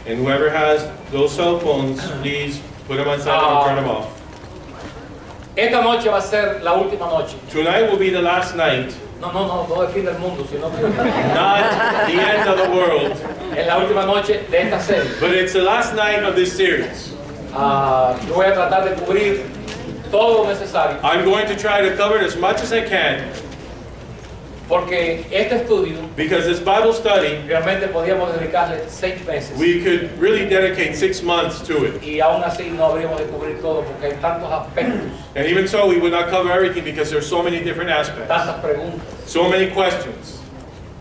And whoever has those cell phones, please put them on silent and turn them off. Esta noche va a ser la última noche. Tonight will be the last night. No el fin del mundo, sino que Not the end of the world. es la última noche de esta serie. But it's the last night of this series. Yo voy a tratar de cubrir todo lo necesario. I'm going to try to cover it as much as I can. Porque este estudio, Because this Bible study, realmente podíamos dedicarle 6 meses. we could really dedicate 6 months to it. Y aún así no habríamos de cubrir todo porque hay tantos aspectos, And even so, we would not cover everything because there's so many different aspects. tantas preguntas. So many questions.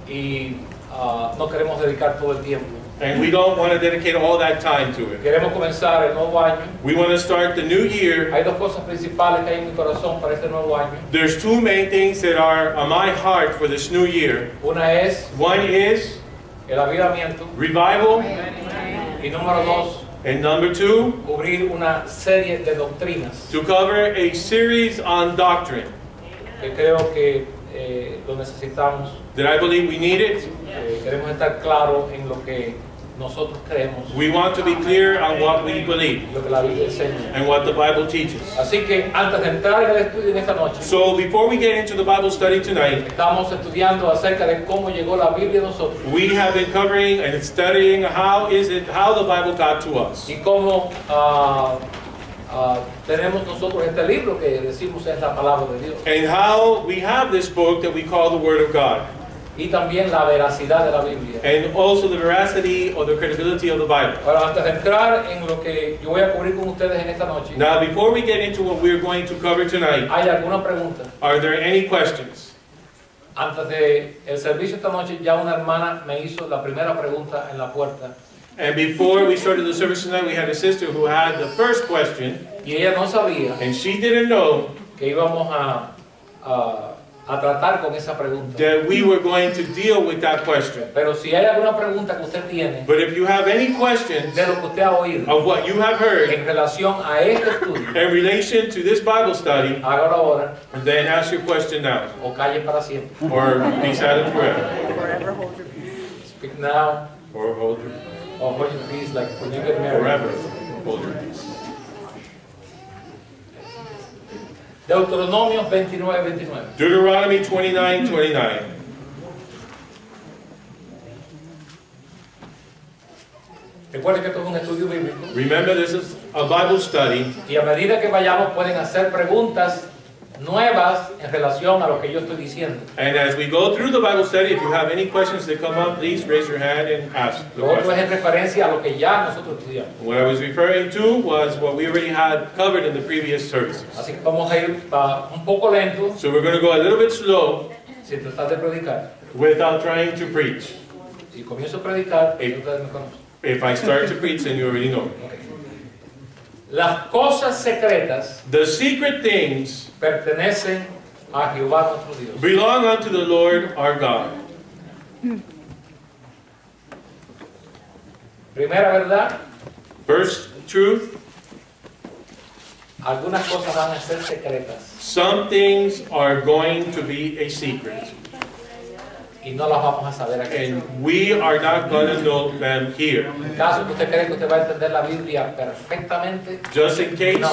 Y no queremos dedicar todo el tiempo. And we don't want to dedicate all that time to it. Queremos comenzar el nuevo año. We want to start the new year. Hay 2 cosas principales que hay en mi corazón para este nuevo año. There's 2 main things that are on my heart for this new year. Una es One is el avivamiento. revival, Y número 2, and number 2, cubrir una serie de doctrinas to cover a series on doctrine que creo que lo necesitamos. that I believe we need it. Queremos estar claros en lo que nosotros creemos, We want to be clear on what we believe lo que la Biblia enseña. and what the Bible teaches. Así que antes de entrar en el estudio en esta noche, So before we get into the Bible study tonight, estamos estudiando acerca de cómo llegó la Biblia a nosotros we have been covering and studying how the Bible got to us. y cómo tenemos nosotros este libro que decimos es la palabra de Dios, And how we have this book that we call the Word of God. y también la veracidad de la Biblia. And also the veracity or the credibility of the Bible. Ahora, antes de entrar en lo que yo voy a cubrir con ustedes en esta noche, Now, before we get into what we're going to cover tonight, ¿hay alguna pregunta? are there any questions? Antes de el servicio esta noche, ya una hermana me hizo la primera pregunta en la puerta. And before we started the service tonight, we had a sister who had the first question, Y ella no sabía and she didn't know que íbamos a tratar con esa pregunta. that we were going to deal with that question. Pero si hay alguna pregunta que usted tiene But if you have any questions de lo que usted ha oído of what you have heard en relación a este estudio, in relation to this Bible study, hágalo ahora then ask your question now, o calle para siempre. or be silent forever, Forever hold your peace. Speak now or hold your or hold your peace like when you get married. forever, hold your peace. Deuteronomio 29:29. Deuteronomy 29:29. Recuerden que esto es un estudio bíblico Remember, this is a Bible study, y a medida que vayamos pueden hacer preguntas nuevas en relación a lo que yo estoy diciendo. and as we go through the Bible study, if you have any questions that come up, please raise your hand and ask the Lo otro es question. en referencia a lo que ya nosotros estudiamos. What I was referring to was what we already had covered in the previous services. Así que vamos a ir un poco lento, So we're going to go a little bit slow sin tratar de predicar. without trying to preach. Si comienzo a predicar, ustedes me conocen. If I start to preach, then you already know. Las cosas secretas The secret things pertenecen a Jehová nuestro Dios. belong unto the Lord our God. Primera verdad, First truth, algunas cosas van a ser secretas some things are going to be a secret. y no las vamos a saber aquí. And we are not going to know them here. En caso que usted cree que usted va a entender la Biblia perfectamente, Just in case No.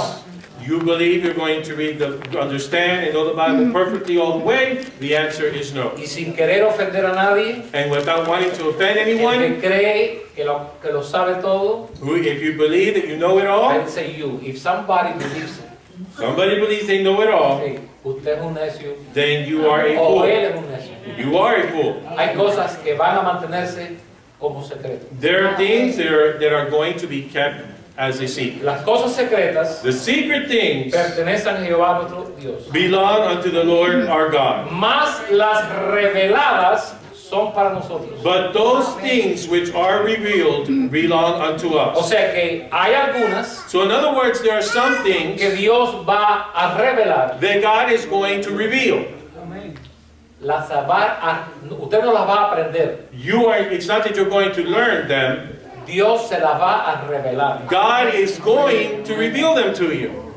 you believe you're going to understand and know the Bible perfectly all the way, the answer is no. y sin querer ofender a nadie, And without wanting to offend el anyone, que cree que lo sabe todo, if you believe that you know it all, let's say you. If somebody believes it, somebody believes they know it all, sí, usted es un necio then you are a o él fool. es un necio. You are a fool. Hay cosas que van a mantenerse como secretas. There are things that are going to be kept as a secret. Las cosas secretas The secret things pertenecen a Jehová nuestro Dios. belong unto the Lord our God. Más las reveladas son para nosotros. But those things which are revealed belong unto O us. sea que hay algunas So in other words, there are some things que Dios va a revelar. that God is going to reveal. Usted no las va a aprender. It's not that you're going to learn them. Dios se las va a revelar. God is going to reveal them to you.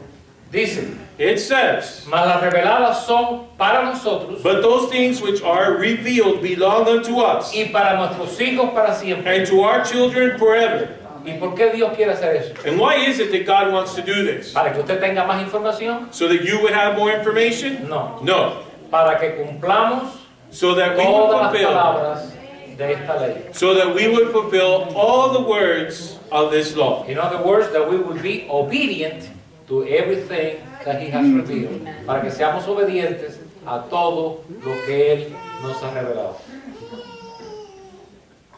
Dice, it says, mas las reveladas son para nosotros but those things which are revealed belong unto us, y para nuestros hijos para siempre. and to our children forever. ¿Y por qué Dios quiere hacer eso? And why is it that God wants to do this? ¿Para que usted tenga más información? So that you would have more information? No. No. Para que cumplamos So that we todas would las fulfill, palabras de esta ley. so that we would fulfill all the words of this law. In other words, that we will be obedient to everything that He has revealed. Para que seamos obedientes a todo lo que Él nos ha revelado.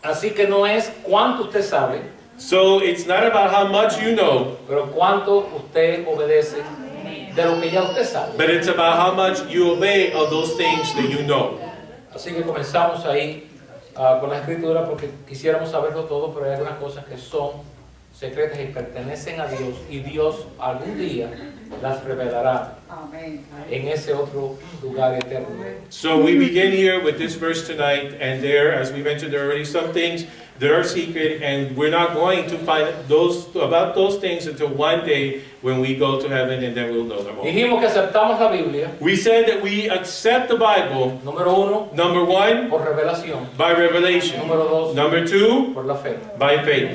Así que no es cuánto usted sabe, So it's not about how much you know, pero cuánto usted obedece de lo que ya usted sabe. but it's about how much you obey of those things that you know. Así que comenzamos ahí con la escritura porque quisiéramos saberlo todo, pero hay algunas cosas que son secretas y pertenecen a Dios y Dios algún día las revelará en ese otro lugar eterno. So we begin here with this verse tonight, and there, as we mentioned already, some things that are secret, and we're not going to find about those things until one day when we go to heaven, and then we'll know them all. Dijimos que aceptamos la Biblia, We said that we accept the Bible, número uno, number one, por revelación, by revelation, número dos, number two, por la fe. by faith.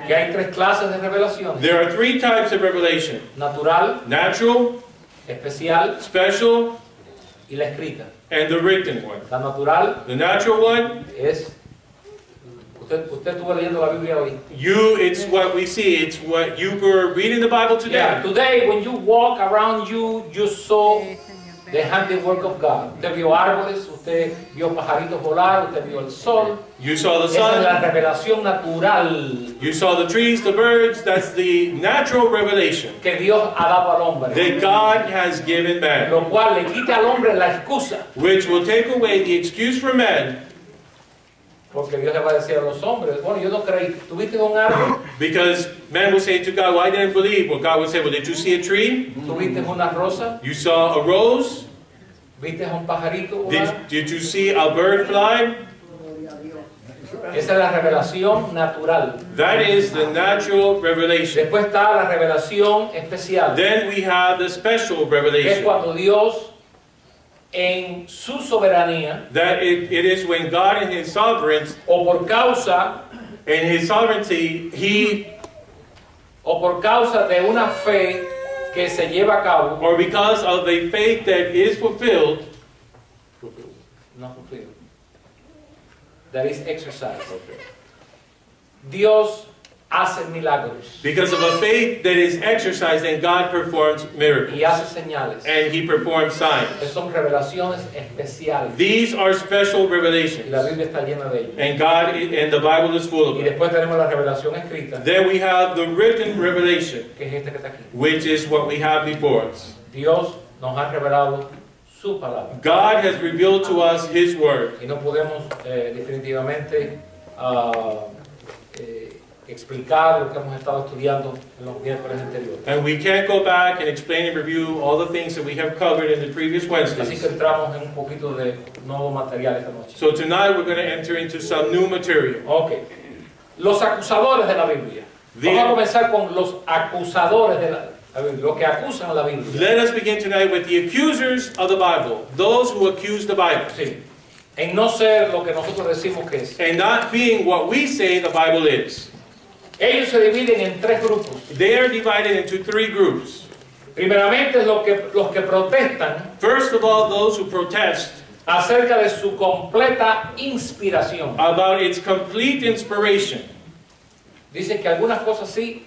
Que hay tres clases de revelaciones: There are three types of revelation: natural, natural, especial special, y la escrita. and the written one. La natural The natural one, es, usted estuvo leyendo la Biblia hoy. it's what we see, it's what you were reading the Bible Yeah, today. today when you walk around you saw the handiwork of God. Usted vio árboles, usted vio pajaritos volar, usted vio el sol. You saw the Esa es la sun, revelación natural you saw the trees, the birds, that's the natural revelation que Dios ha dado al hombre. that God has given man, Lo cual le quita al hombre la excusa. which will take away the excuse for man, Porque Dios le va a decir a los hombres, bueno, yo no creí, ¿tuviste un árbol? because man will say to God, well, I didn't believe. Well, God would say, well, did you see a tree? ¿Tuviste una rosa? You saw a rose? ¿Viste a un pajarito volar? Did you see a bird fly? Esa es la revelación natural. That is the natural revelation. Después está la revelación especial, Then we have the special que es revelation. cuando Dios, en su soberanía, That it is when God in His sovereignty, o por causa o por causa de una fe que se lleva a cabo, or because of a faith that is fulfilled, no fulfilled, that is exercised. Dios hace milagros because of a faith that is exercised, and God performs miracles y hace señales. and He performs signs. Esas son revelaciones especiales These are special y la revelations, Biblia está llena de ellos. and the Bible is full of Y them. después tenemos la revelación escrita, Then we have the written revelation, que es esta que está aquí. which is what we have before us. Dios nos ha revelado su palabra God has revealed to us His word, y no podemos definitivamente explicar lo que hemos estado estudiando en los miércoles anteriores. and we can't go back and explain and review all the things that we have covered in the previous Así Wednesdays. que entramos en un poquito de nuevo material esta noche. So tonight we're going to enter into some new material. Ok. Los acusadores de la Biblia. Vamos a comenzar con los acusadores de la Biblia, los que acusan a la Biblia. Let us begin tonight with the accusers of the Bible, those who accuse the Bible, Sí. En no ser lo que nosotros decimos que es. and not being what we say the Bible is. Ellos se dividen en tres grupos. They are divided into three groups. Primeramente, los que protestan First of all, those who protest acerca de su completa inspiración. about its complete inspiration. Dicen que algunas cosas sí,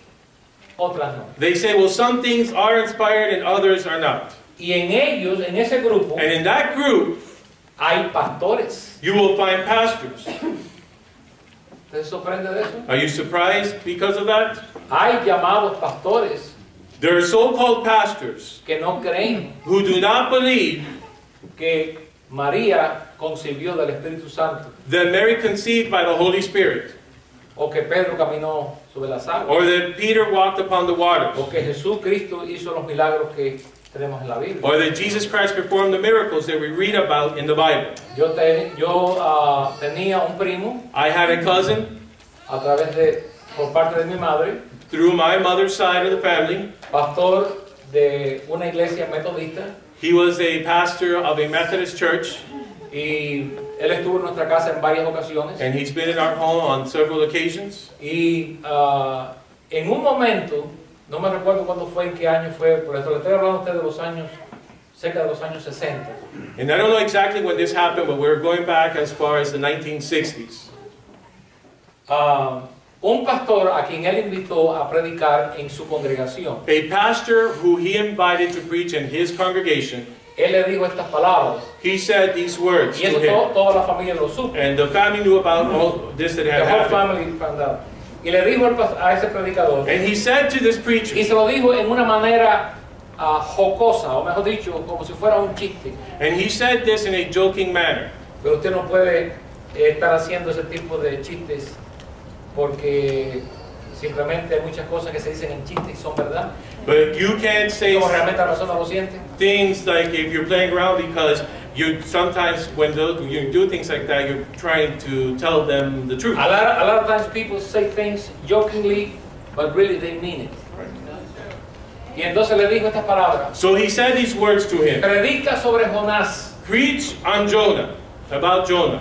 otras no. They say, well, some things are inspired and others are not. Y en ellos, en ese grupo, And in that group, hay pastores. you will find pastors. ¿Te sorprende de eso? Are you surprised because of that? Hay llamados pastores There are so-called pastors que no creen who do not believe que María concibió del Espíritu Santo that Mary conceived by the Holy Spirit, o que Pedro caminó sobre las aguas or that Peter walked upon the waters, o que Jesucristo hizo los milagros que tenemos en la Biblia. or that Jesus Christ performed the miracles that we read about in the Bible. Yo tenía un primo I had a cousin a través por parte de mi madre, through my mother's side of the family, pastor de una iglesia metodista He was a pastor of a Methodist church, y él estuvo en nuestra casa en varias ocasiones. and he's been in our home on several occasions. Y en un momento, no me recuerdo cuándo fue, en qué año fue, por eso le estoy hablando a usted de los años, cerca de los años 60. And I don't know exactly when this happened, but we're going back as far as the 1960s. Un pastor a quien él invitó a predicar en su congregación, A pastor who he invited to preach in his congregation, él le dijo estas palabras, he said these words y eso to him. toda la familia lo supo. And the family knew about all this that The had whole happened. family found out. Y le dijo a ese predicador, And he said to this y preacher, se lo dijo en una manera jocosa, o mejor dicho, como si fuera un chiste. and he said this in a joking manner. Pero usted no puede estar haciendo ese tipo de chistes porque simplemente hay muchas cosas que se dicen en chistes y son verdad. But you can't say Como realmente la persona lo siente. things like if you're playing around, because you sometimes when you do things like that, you're trying to tell them the truth. A lot of times people say things jokingly, but really they mean it. Y entonces le dijo estas palabras. So he said these words to him. Predica sobre Jonás, Preach on Jonah, about Jonah.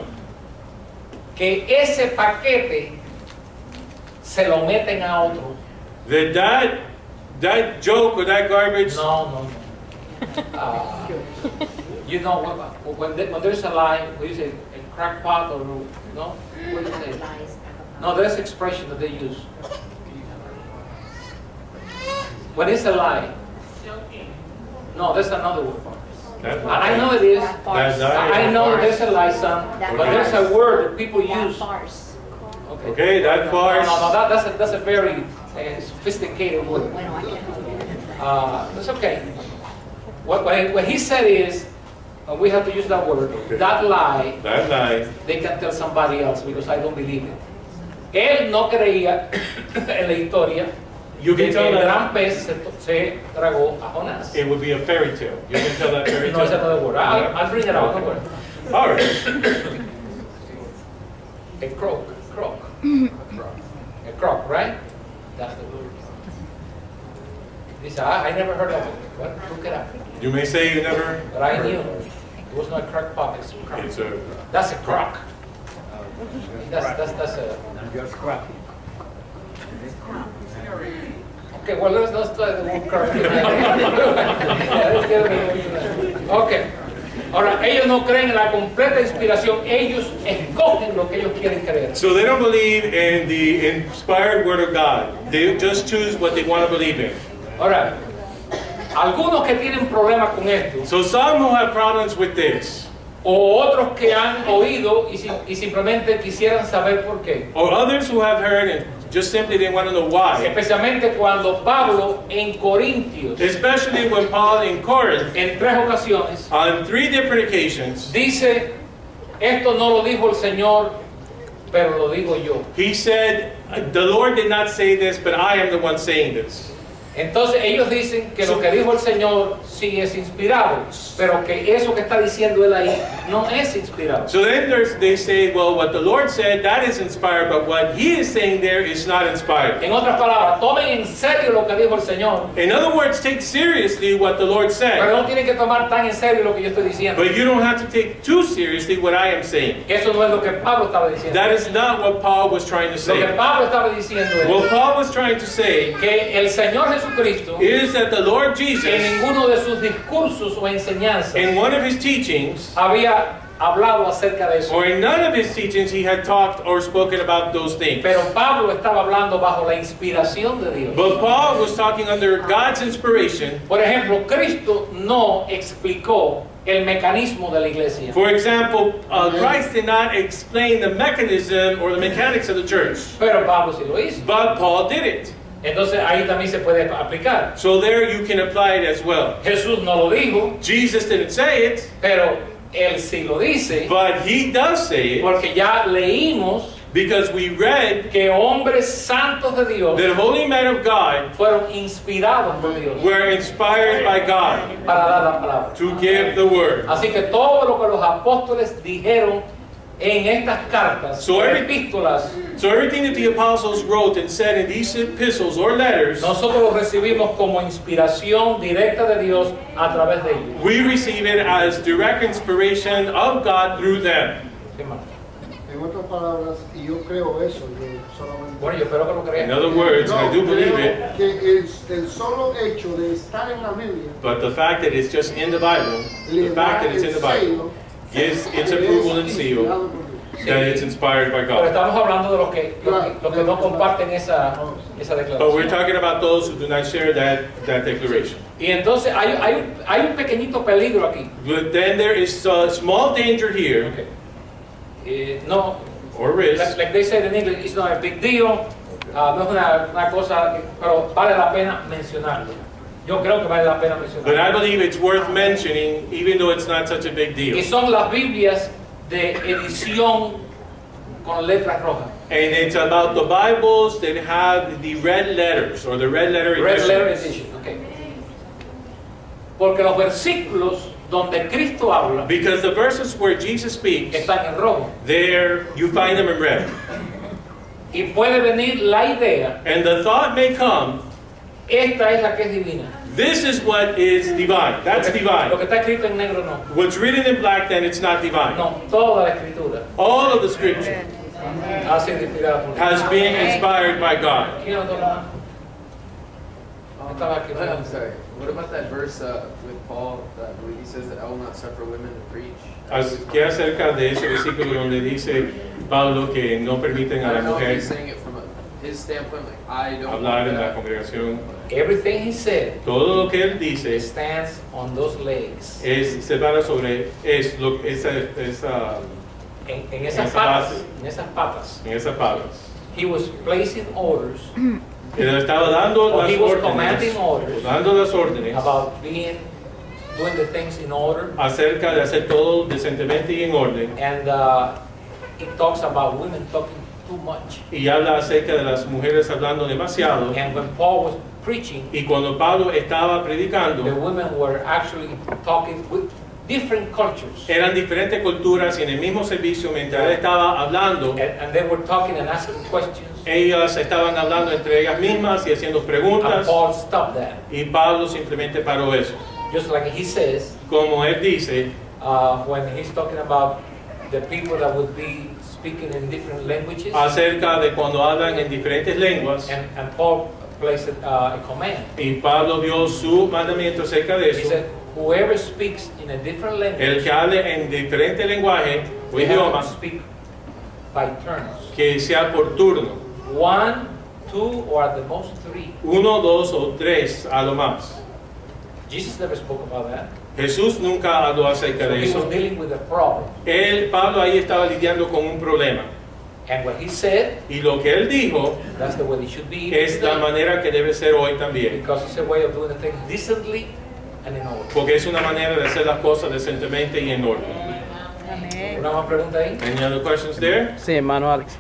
que ese paquete se lo meten a otro. That joke or that garbage, No. You know, when there's a lie, what do you say, a crackpot or no? What do you say? No, there's an expression that they use. When it's a lie. No, there's another word for it. that, I know it is. that I know there's a lie, son, but there's a word that people use. okay, that farce. No, that's a very sophisticated word. That's okay. What he said is, we have to use that word, Okay. that lie, That lie. they can tell somebody else because I don't believe it. Él no creía en la historia You de can que tell el that gran pez se tragó a Jonás. it would be a fairy tale. You can tell that fairy No, it's tale. another word. I'll bring it out. Don't worry. All right. A croak. A croak, right? That's the word. He said, I never heard of it. What? Look it up. You may say you never. But I knew it was not a crackpot, it's a crock. It's a. That's a crock. That's a... Just crap. Okay, well, let's try the word crock. Yeah, let's get it. Okay. Ahora, ellos no creen en la completa inspiración, ellos escogen lo que ellos quieren creer. So they don't believe in the inspired word of God. They just choose what they want to believe in. Ahora, algunos que tienen problemas con esto, So some who have problems with this, o otros que han oído y simplemente quisieran saber por qué. or others who have heard and just simply they want to know why. Especialmente cuando Pablo en Corintios, Especially when Paul in Corinth, en 3 ocasiones, on 3 different occasions, dice, esto no lo dijo el Señor, pero lo digo yo. he said, the Lord did not say this, but I am the one saying this. Entonces ellos dicen que lo que dijo el Señor sí es inspirado, pero que eso que está diciendo él ahí no es inspirado. So then they say, well, what the Lord said, that is inspired, but what he is saying there is not inspired. En otras palabras, tomen en serio lo que dijo el Señor, In other words, take seriously what the Lord pero said, no tienen que tomar tan en serio lo que yo estoy diciendo. but you don't have to take too seriously what I am saying. Eso no es lo que Pablo estaba diciendo. That is not what Paul was trying to Lo que say. Pablo estaba diciendo es What Paul was trying to say que el Señor Jesucristo is that the Lord en Jesus, ninguno de sus discursos o enseñanzas in one of his teachings, había hablado acerca de eso. or in none of his teachings, he had talked or spoken about those things. Pero Pablo estaba hablando bajo la inspiración de Dios. But Paul was talking under God's inspiration. Por ejemplo, Cristo no explicó el mecanismo de la iglesia. For example, Christ did not explain the mechanism or the mechanics of the church, Pero Pablo sí lo hizo. but Paul did it. Entonces ahí también se puede aplicar. So there you can apply it as well. Jesús no lo dijo, Jesus didn't say it, pero él sí lo dice, but he does say it, porque ya leímos because we read que hombres santos de Dios that holy men of God fueron inspirados por Dios were inspired by God para dar la palabra. to give the word. Así que todo lo que los apóstoles dijeron en estas cartas, So every- epístolas, So everything that the apostles wrote and said in these epistles or letters, nosotros lo recibimos como inspiración directa de Dios a través de ellos. we receive it as direct inspiration of God through them. ¿Qué más? En otras palabras, y yo creo eso, yo solamente... Bueno, yo espero que lo In crean. other words, I do believe creo it, que el solo hecho de estar en la Biblia but the fact that it's just in the Bible, le the da fact that it's in the Bible, gives its approval and seal that it's inspired by Pero God. estamos hablando de los que no comparten esa But we're declaración. talking about those who do not share that declaration. Y entonces hay un pequeñito peligro aquí. But then there is a small danger here, Okay. No, or risk, like they said in English, it's not a big deal. No es una cosa, pero vale la pena mencionarlo. Yo creo que vale la pena but I mencionarlo. believe it's worth mentioning, even though it's not such a big Y deal. son las Biblias de edición con letras rojas. And it's about the Bibles that have the red letters, or the red letter Red letter editions. edition, okay. Porque los versículos donde Cristo habla Because the verses where Jesus speaks, están en rojo. there you find them in red. Y puede venir la idea, And the thought may come, esta es la que es divina. this is what is divine. That's Lo divine. que está escrito en negro no. What's written in black, then it's not divine. No, toda la escritura All of the scripture ha sido inspirada por has Dios. been inspired by God. ¿Quién lo toma? Estaba aquí. I'm sorry. What about that verse with Paul that where he says that I will not suffer women to preach? ¿Qué acerca de ese versículo donde dice Pablo que no permiten I a la don't know if mujer he's saying it from his standpoint, like I don't hablar want en la that. congregación? Everything he said Todo lo que él dice stands on those legs. se para sobre esa En esas esa patas. base. En esas patas. en esas palas. He was placing orders Él estaba dando Or las he was órdenes, commanding orders dando las órdenes about doing the things in order. acerca de hacer todo decentemente y en orden. And it talks about women talking too much. Y habla acerca de las mujeres hablando demasiado. And when Paul was preaching, Y cuando Pablo estaba the predicando, women were actually talking with different cultures. eran diferentes culturas y en el mismo servicio, mientras él estaba hablando, And they were talking and asking questions. ellas estaban hablando entre ellas mismas y haciendo And preguntas. Paul stopped that. Y Pablo simplemente paró eso. Just like he says, Como él dice, when he's talking about the people that would be speaking in different languages. acerca de cuando hablan en diferentes lenguas. And Paul placed a command. Y Pablo dio su mandamiento acerca de He eso. said, whoever speaks in a different El language, que hable en diferente lenguaje o we have idioma, to speak by turns. que sea por turno. 1, 2, or at the most 3. 1, 2 o 3 a lo más. Jesus never spoke about that. Jesús nunca habló acerca So de he was eso. dealing with a problem. Pablo ahí estaba lidiando con un problema. And what he said, Y lo que él dijo that's the way it should be. es la manera que debe ser hoy también. Because it's a way of doing the things decently and in order. Porque es una manera de hacer las cosas decentemente y en orden. ¿Una más pregunta ahí? Any other questions there? Sí, hermano Alex.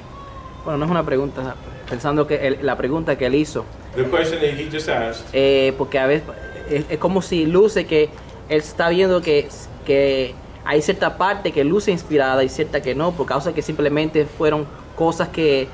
Bueno, no es una pregunta, pensando que la pregunta que él hizo, The question that he just asked. porque a veces es como si luce que él está viendo que hay cierta parte que luce inspirada y cierta que no, por causa que simplemente fueron cosas que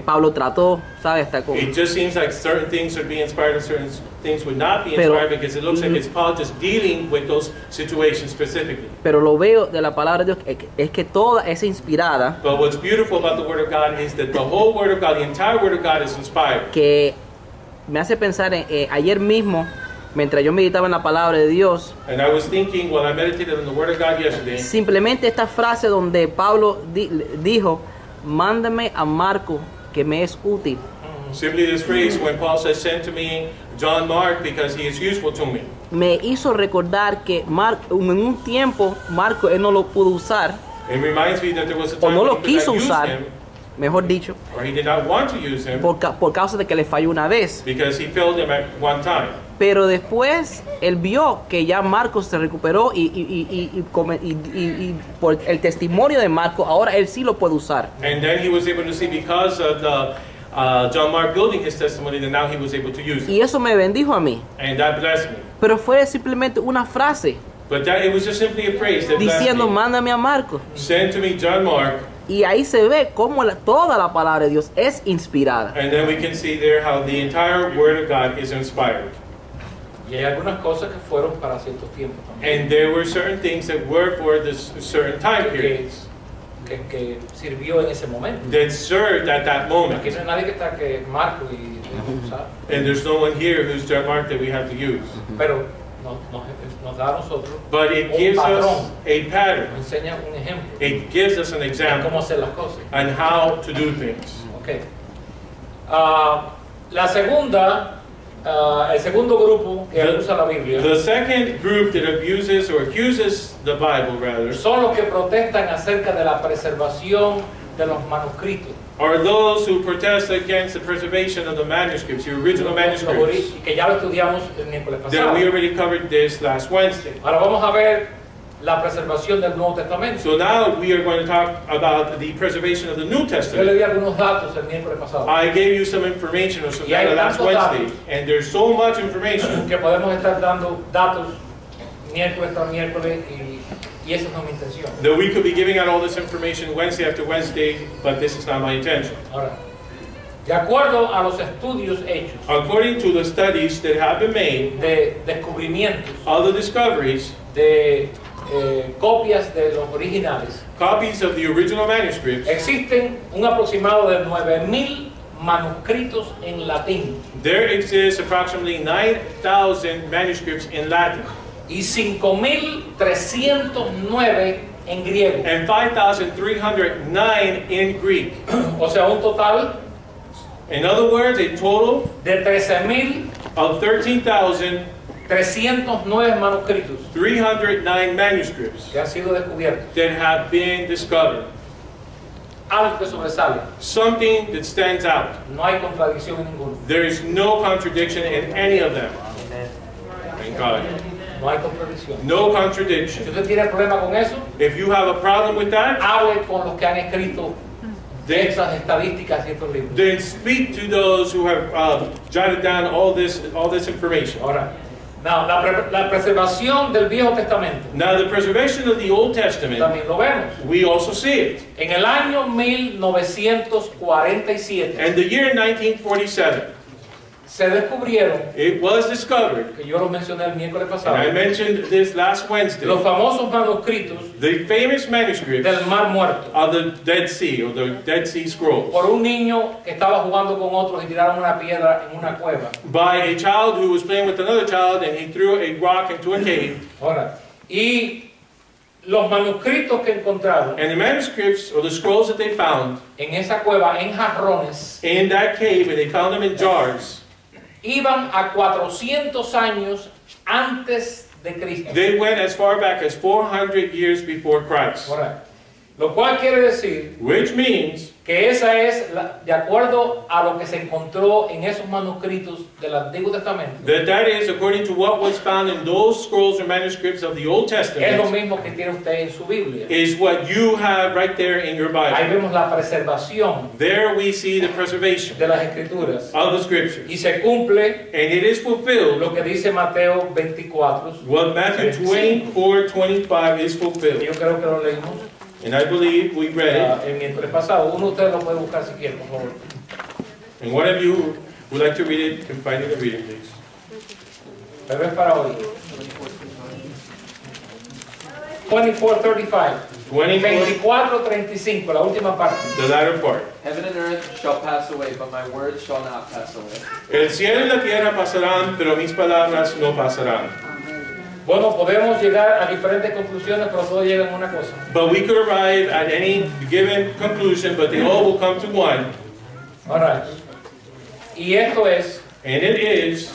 Pablo trató, ¿sabes? Hasta con, It just seems like certain things would be inspired and certain things would not be Pero- inspired because it looks like it's Paul just dealing with those situations specifically. pero lo veo de la palabra de Dios, es que toda esa inspirada, But what's beautiful about the Word of God is that the whole Word of God, the entire Word of God is inspired. que me hace pensar en ayer mismo, mientras yo meditaba en la palabra de Dios, And I was thinking while I meditated on the Word of God yesterday, simplemente esta frase donde Pablo dijo, mándame a Marco que me es útil. simply this phrase when Paul says, send to me John Mark because he is useful to me. Me hizo recordar que en un tiempo Marco él no lo pudo usar, It reminds me that there was a o time no when lo he could quiso not use usar, him, mejor dicho, or he did not want to use him por causa de que le falló una vez. because he failed him at one time. Pero después él vio que ya Marcos se recuperó y por el testimonio de Marcos, ahora él sí lo puede usar. And then he was able to see because of the John Mark building his testimony that now he was able to use it. Y eso me bendijo a mí. And that blessed me. Pero fue simplemente una frase But it was just simply a phrase that blessed diciendo, me. mándame a Marcos. Send to me John Mark. Y ahí se ve cómo toda la palabra de Dios es inspirada. And then we can see there how the entire Word of God is inspired. Y hay algunas cosas que fueron para ciertos tiempos también. And there were certain things that were for this certain time Que, periods que sirvió en ese momento. that served at that moment. Aquí no hay nadie que está que marco y ¿sabe? And there's no one here who's that mark that we have to use. Pero nos da a nosotros But it un gives us patrón, a pattern. nos enseña un ejemplo It gives us an de example cómo hacer las cosas. on how to do things. Okay. La segunda, el segundo grupo que usa la Biblia The second group that abuses or accuses the Bible, rather, son los que protestan acerca de la preservación de los manuscritos. are those who protest against the preservation of the manuscripts, the original manuscripts. Que ya lo estudiamos el miércoles That pasado. we already covered this last Wednesday. Ahora vamos a ver la preservación del Nuevo Testamento. So now we are going to talk about the preservation of the New Yo le Testament. di algunos datos el miércoles pasado I gave you some information or some Y hay data last tantos Wednesday, datos. and there's so much information que podemos estar dando datos miércoles tras miércoles y esa no es mi intención. that we could be giving out all this information Wednesday after Wednesday, but this is not my intention. Ahora, de acuerdo a los estudios hechos According to the studies that have been made, de descubrimientos all the discoveries, de copias de los originales, copies of the original manuscripts, existen un aproximado de 9.000 manuscritos en latín there exists approximately 9,000 manuscripts in Latin y 5.309 en griego. and 5,309 in Greek. O sea, un total In other words, a total de 13.309 of 13,309 manuscritos manuscripts que han sido descubiertos. that have been discovered. Algo que sobresale. Something that stands out. No hay contradicción en ninguno. There is no contradiction in any of them. Thank God. No hay contradicción. No Si contradiction. usted tiene problema con eso, If you have a problem with that, hable con los que han escrito de then, estas estadísticas y estos libros. then speak to those who have jotted down all this information. Ahora, la preservación del Viejo Testamento, Now, the preservation of the Old Testament, también lo vemos. we also see it. En el año 1947 And the year 1947, se descubrieron, it was discovered, que yo lo mencioné el miércoles and I pasado, mentioned this last Wednesday, los famosos manuscritos the famous manuscripts del Mar Muerto of the Dead Sea, or the Dead Sea Scrolls, por un niño que estaba jugando con otros y tiraron una piedra en una cueva. by a child who was playing with another child, and he threw a rock into a cave. Ahora, y los manuscritos que encontraron And the manuscripts, or the scrolls that they found en esa cueva, en jarrones, in that cave, and they found them in jars, iban a 400 años antes de Cristo. they went as far back as 400 years before Christ. Ahora, lo cual quiere decir Which means que esa es, de acuerdo a lo que se encontró en esos manuscritos del Antiguo Testamento, that is, according to what was found in those scrolls or manuscripts of the Old es lo Testament, mismo que tiene usted en su Biblia. is what you have right there in your Ahí Bible. vemos la preservación There we see the preservation de las Escrituras. of the Scriptures. Y se cumple And it is fulfilled. lo que dice Mateo 24. What Matthew 24:25 is fulfilled. Yo creo que lo leímos And I believe we read it. el miércoles pasado. Uno de ustedes lo puede buscar si quiere, por favor. And one of you would like to read it, can find it and read it, please. Pero es para hoy. 24:35. 24:35, la última parte. The latter part. Heaven and earth shall pass away, but my words shall not pass away. El cielo y la tierra pasarán, pero mis palabras no pasarán. Bueno, podemos llegar a diferentes conclusiones, pero todos llegan a una cosa. But we could arrive at any given conclusion, but they all will come to one. Alright. Y esto es And it is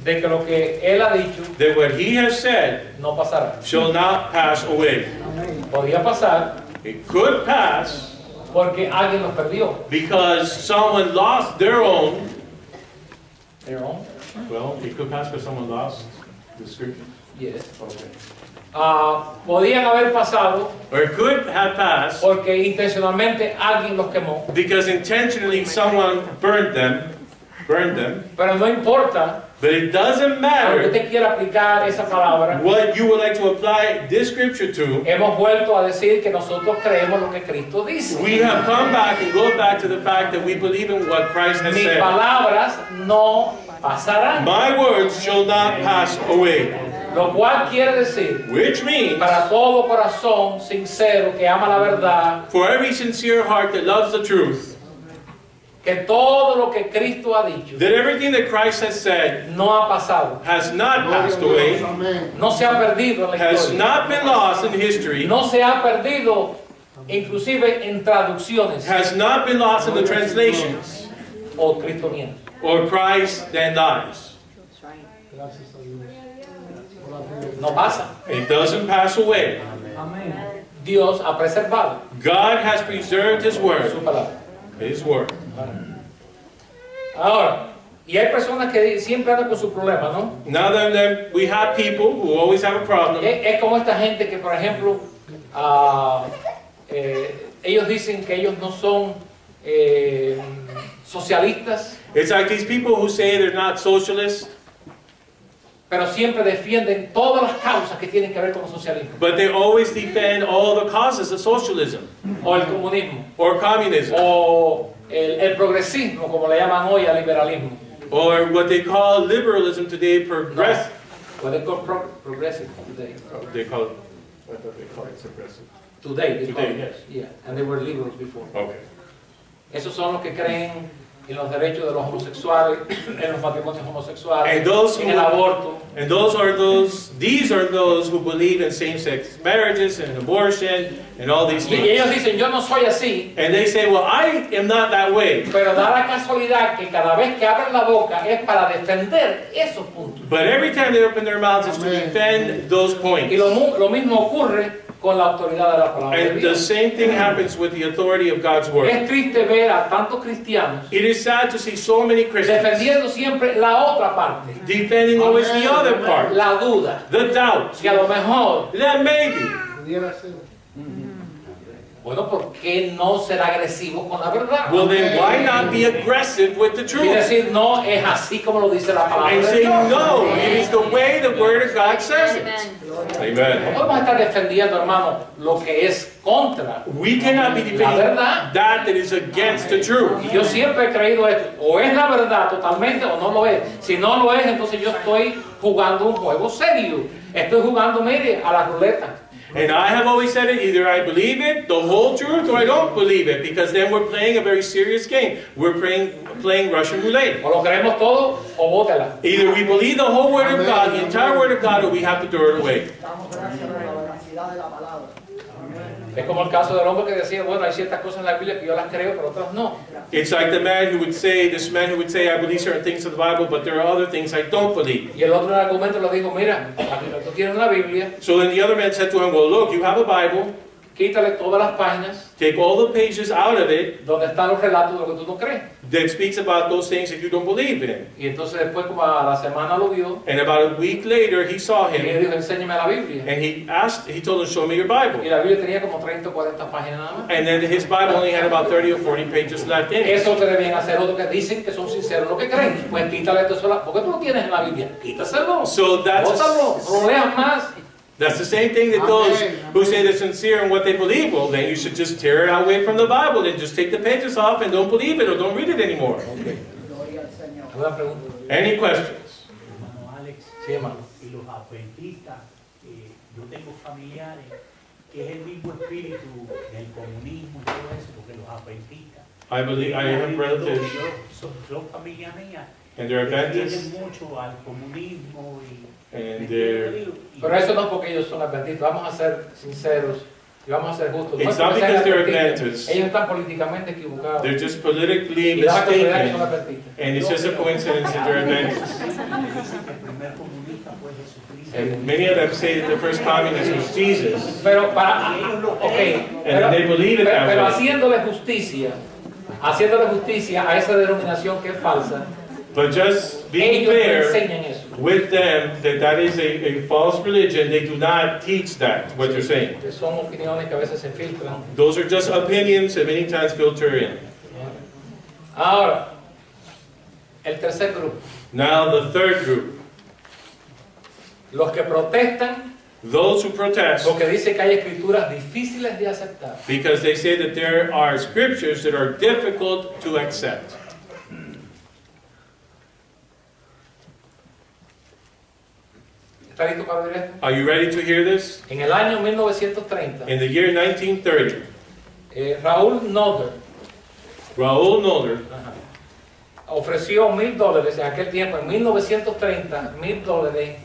de que lo que él ha dicho that what he has said no pasará. shall not pass away. Podía pasar It could pass porque alguien los perdió. because someone lost their own. Their own? Well, it could pass because someone lost the scripture. Yes. Okay. Podían haber pasado Or it could have passed porque intencionalmente alguien los quemó. because intentionally someone burned them. Pero no importa But it doesn't Aunque matter usted quiera aplicar esa palabra, what you would like to apply this scripture to. hemos vuelto a decir que nosotros creemos lo que Cristo dice. We have come back and go back to the fact that we believe in what Christ has Mis said. palabras no pasarán. My words shall not pass away. Lo cual quiere decir, Which means, para todo corazón sincero que ama la verdad, for every sincere heart that loves the truth, que todo lo que Cristo ha dicho that everything that Christ has said no ha pasado, has not passed away, Amén. no se ha perdido en la has historia, not been lost in history, no se ha perdido inclusive en traducciones, has not been lost in the translations, o Cristo miente. or Christ then lies. Gracias a Dios. Por la fidelidad. No pasa. It doesn't pass away. Dios ha preservado God has preserved His su word. palabra. His word. Ahora, y hay personas que siempre andan con su problema, ¿no? Now then, we have people who always have a problem. Es como esta gente que, por ejemplo, ellos dicen que ellos no son socialistas, It's like these people who say they're not socialists, pero siempre defienden todas las causas que tienen que ver con el socialismo but they always defend all the causes of socialism o el comunismo or communism o el progresismo, como le llaman hoy al liberalismo. or what they call liberalism today, progressive. What they call progressive today. They call it, I thought they called it progressive. Today, they call Today, it. yes. Yeah, and they were liberals before. Okay. Esos son los que creen en los derechos de los homosexuales, en los matrimonios homosexuales, And those en who- el aborto. And these are those who believe in same-sex marriages and abortion and all these Y ellos things. dicen, yo no soy así, And they say, well, I am not that way. pero da la casualidad que cada vez que abren la boca es para defender esos puntos. But every time they open their mouths, it's to defend those Y points. lo mismo ocurre con la autoridad de la palabra de And the Dios. same thing happens with the authority of God's word. Es triste ver a tantos cristianos It is sad to see so many Christians defendiendo siempre la otra parte, defending always the other part, la duda, the doubt, que a lo mejor, that maybe. Pudiera ser. bueno, ¿por qué no ser agresivo con la verdad? Well, then why not be aggressive with the Y truth? decir, no, es así como lo dice la palabra And de say, Dios. no, it is the way the word of God says it. No Amen. podemos estar defendiendo, hermano, lo que es contra. We cannot be defending that is against the truth. Y yo siempre he creído esto, o es la verdad totalmente o no lo es. Si no lo es, entonces yo estoy jugando un juego serio. Estoy jugando, mire, a la ruleta. And I have always said it, either I believe it, the whole truth, or I don't believe it, because then we're playing a very serious game. We're playing Russian roulette. O lo creemos todo o bótela. Either we believe the whole word of God, the entire word of God, or we have to throw it away. Damos gracias por la veracidad de la palabra. Es como el caso del hombre que decía, bueno, hay ciertas cosas en la Biblia que yo las creo, pero otras no. It's like the man who would say, this man who would say, I believe certain things of the Bible, but there are other things I don't believe. Y el otro en el argumento le dijo, mira, aquí tú tienes una Biblia, So then the other man said to him, well, look, you have a Bible, quítale todas las páginas take all the pages out of it donde están los relatos de lo que tú no crees. that speaks about those things that you don't believe in. Y entonces después, como a la semana lo vio, And about a week later, he saw y le him, dijo, enséñame la Biblia. and he told him, show me your Bible. Y la Biblia tenía como 30 o 40 páginas nada más. And then his Bible only had about 30 or 40 pages left in it. Eso que deben hacer otros que dicen que son sinceros lo que creen. Pues quítale esto sola. ¿Por qué tú lo tienes en la Biblia? Quítaselo. So Bótalo. No lo leas más. that's the same thing that those who say they're sincere in what they believe. Well, then you should just tear it away from the Bible. Then just take the pages off and don't believe it or don't read it anymore. Gloria al Señor. ¿Alguna pregunta? Any questions? Hermano Alex, Sí, hermano. y los adventistas, yo tengo familiares que es el mismo espíritu del comunismo y todo eso, porque los adventistas, I have relatives son familia mía, and they're Adventists. defienden mucho al comunismo And they're- Pero eso no es porque ellos son adventistas. Vamos a ser sinceros y vamos a ser justos. It's es not porque sean because they're adventistas. Adventists. Ellos están políticamente equivocados. They're just politically Y da la casualidad que son mistaken. adventistas. And it's just a coincidence that they're Adventists. dicen que el primer comunista fue Jesucristo. And many of them say that the first communist was Jesus. Pero para, And they believe it that pero way. haciéndole justicia a esa denominación que es falsa, But just being ellos no fair enseñan eso. with them, that is a false religion. They do not teach that, what they're saying. Que son opiniones que a veces se filtran. Those are just opinions that many times filter in. Ahora, El tercer grupo, Now the third group, los que protestan those who protest porque dice que hay escrituras difíciles de aceptar. because they say that there are scriptures that are difficult to accept. ¿Está listo para oír esto? Are you ready to hear this? En el año 1930, In the year 1930, Raúl Noder Raoul Noller ofreció $1,000 en aquel tiempo, en 1930, $1,000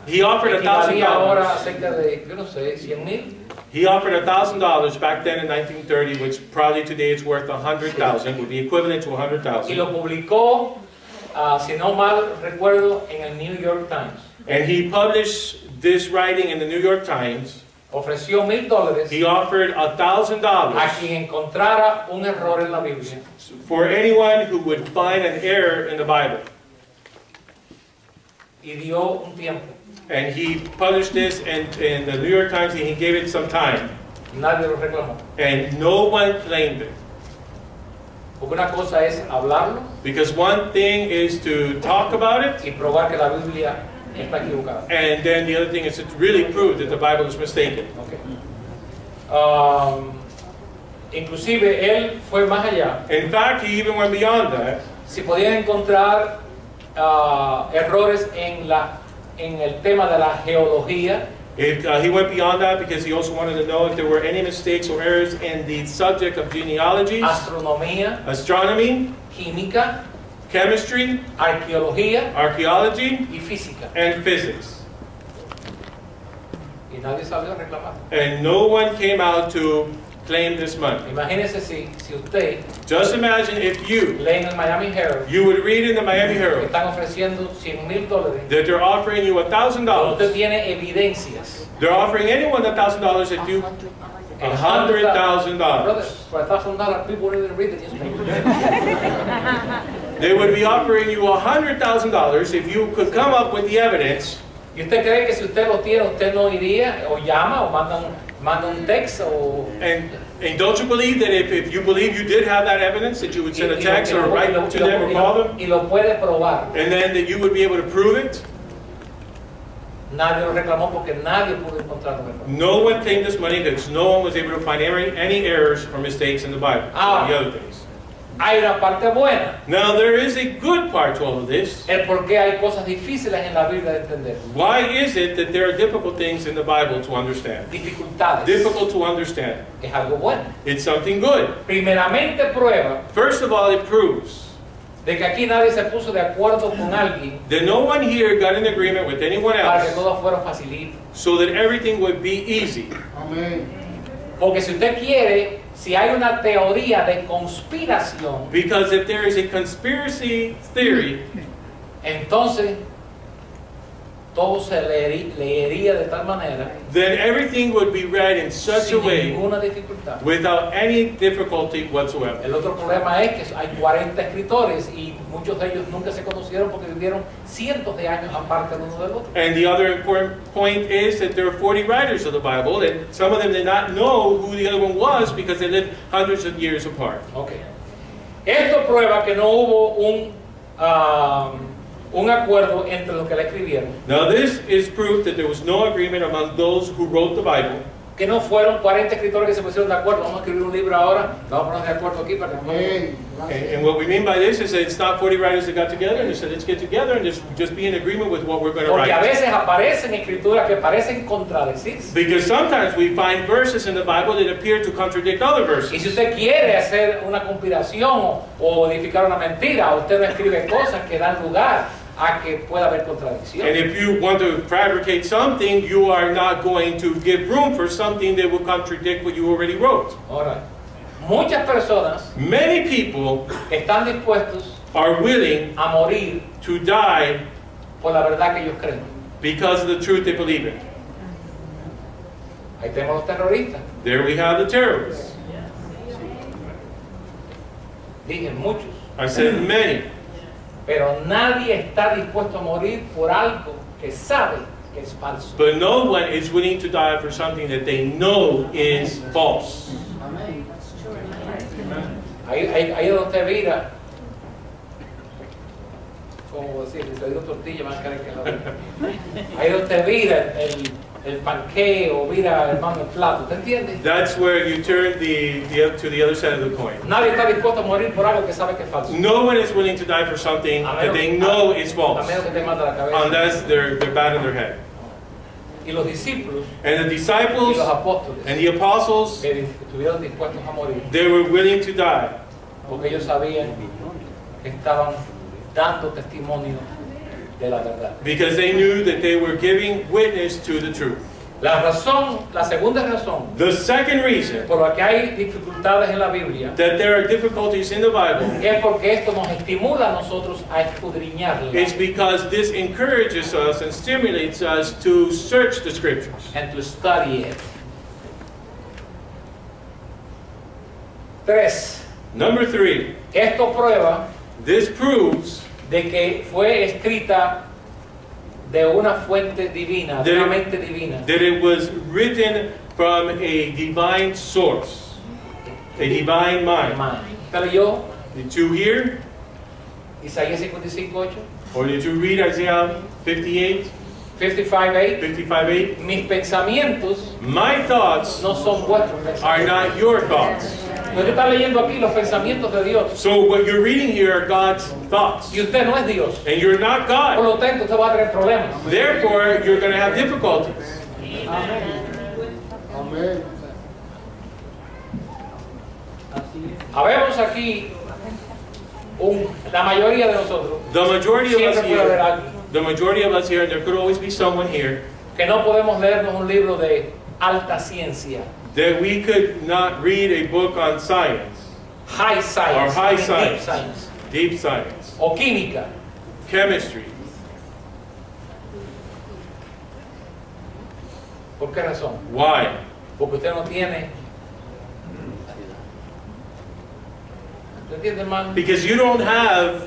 he offered equivalía ahora a $1,000. cerca de, yo no sé, 100,000. He offered $1,000 back then in 1930, which probably today is worth 100,000, would be equivalent to Y 100,000. lo publicó, si no mal recuerdo, en el New York Times. And he published this writing in the New York Times. Ofreció $1,000 He offered a $1,000 quien encontrara un error en la Biblia. for anyone who would find an error in the Bible. Y dio un tiempo. And he published this in the New York Times, and he gave it some time. Nadie lo reclamó. And no one claimed it. Porque una cosa es hablarlo Because one thing is to talk about it, y probar que la Biblia está equivocada. and then the other thing is to really prove that the Bible is mistaken. Okay. Inclusive él fue más allá. In fact, he even went beyond that. Si podían encontrar errores en el tema de la geología, He went beyond that because he also wanted to know if there were any mistakes or errors in the subject of genealogies, astronomía, astronomy, química, chemistry, arqueología archaeology, y física. and physics. Y nadie salió a reclamar. And no one came out to claim this money. Imagínese si usted Just imagine if you lee en el Miami Herald would read in the Miami que Herald están ofreciendo $100,000, that they're offering you pero usted $1,000. tiene evidencias. They're offering anyone $1,000 if you $100,000. Brother, for $1,000, people wouldn't even read the newspaper. They would be offering you $100,000 if you could come up with the evidence. ¿Y usted cree que si usted lo tiene, usted no iría o llama o manda un texto o... And don't you believe that if you believe you did have that evidence, that you would send a text or write to them or call them, y lo puede probar? and then that you would be able to prove it? Nadie lo reclamó porque nadie pudo encontrar un error. No one claimed this money because no one was able to find any errors or mistakes in the Bible. Ah. The other things. Hay una parte buena, Now there is a good part to all of this. el por qué hay cosas difíciles en la Biblia de entender. Why is it that there are difficult things in the Bible to understand? Dificultades. Difficult to understand. Es algo bueno. It's something good. Primeramente prueba First of all, it proves de que aquí nadie se puso de acuerdo con alguien that no one here got an agreement with anyone para que else todo fuera facilito. so that everything would be easy. Amén. Porque si usted quiere, si hay una teoría de conspiración, Because if there is a conspiracy theory, entonces todo se leería de tal manera then everything would be read in such a sin way ninguna dificultad. without any difficulty whatsoever. El otro problema es que hay 40 escritores y muchos de ellos nunca se conocieron porque vivieron cientos de años aparte el uno del otro. And the other important point is that there are 40 writers of the Bible, and some of them did not know who the other one was because they lived hundreds of years apart. Okay. Esto prueba que no hubo un acuerdo entre los que la escribieron, Now this is proof that there was no agreement among those who wrote the Bible, que no fueron 40 escritores que se pusieron de acuerdo. Vamos a escribir un libro ahora, vamos a ponernos de acuerdo aquí para que Amén. and what we mean by this is that it's not 40 writers that got together and they said, let's get together and just be in agreement with what we're going to Porque a write. veces aparecen escrituras que parecen contradecirse. Because sometimes we find verses in the Bible that appear to contradict other Y si verses. usted quiere hacer una conspiración o edificar una mentira, usted no escribe cosas que dan lugar a que pueda haber contradicción. And if you want to fabricate something, you are not going to give room for something that will contradict what you already wrote. Ahora, muchas personas Many people están dispuestos are willing a morir to die por la verdad que ellos creen. because of the truth they believe in. Ahí tenemos los terroristas. There we have the terrorists. Dije muchos. I said many. Pero nadie está dispuesto a morir por algo que sabe que es falso. But no one is willing to die for something that they know is false. Amén. Ahí es donde usted mira como decir, si le digo tortilla, van a creer que es la Biblia. Ahí donde usted vira el panqué o vira, hermano, el plato. ¿Te entiendes? That's where you turn to the other side of the coin. Nadie está dispuesto a morir por algo que sabe que es falso. No one is willing to die for something that they know is A false, menos que te mata la cabeza. unless they're bad in their head. Y los discípulos And the y disciples los apóstoles and the apostles, que estuvieron dispuestos a morir they were willing to die porque ellos sabían que estaban dando testimonio de la verdad. because they knew that they were giving witness to the truth. La segunda razón The second reason por la que hay dificultades en la Biblia that there are difficulties in the Bible es porque esto nos estimula a nosotros a escudriñarla is because this encourages us and stimulates us to search the scriptures. and to study it. 3. Number 3, Esto prueba this proves de que fue escrita de una fuente divina, de una mente divina. that it was written from a divine source, a divine mind. ¿Usted leyó Did you hear? Isaías 55:8? Or did you read Isaiah 58, 55:8? 55:8? Mis pensamientos My thoughts no son vuestros are pensamientos. not your thoughts. Usted está leyendo aquí los pensamientos de Dios So what you're reading here are God's thoughts. y usted no es Dios. And you're not Por God. lo tanto, usted va a tener problemas. Therefore, you're going to have difficulties. Amén. Habemos aquí la mayoría de nosotros The majority of us siempre puede haber here, alguien the majority of us here, and there could always be someone here, que no podemos leernos un libro de alta ciencia, that we could not read a book on science, high science, Or high deep science. science, deep science, o química. chemistry. ¿Por qué razón? Why? Porque usted no tiene. ¿Usted entiende, hermano? Because you don't have,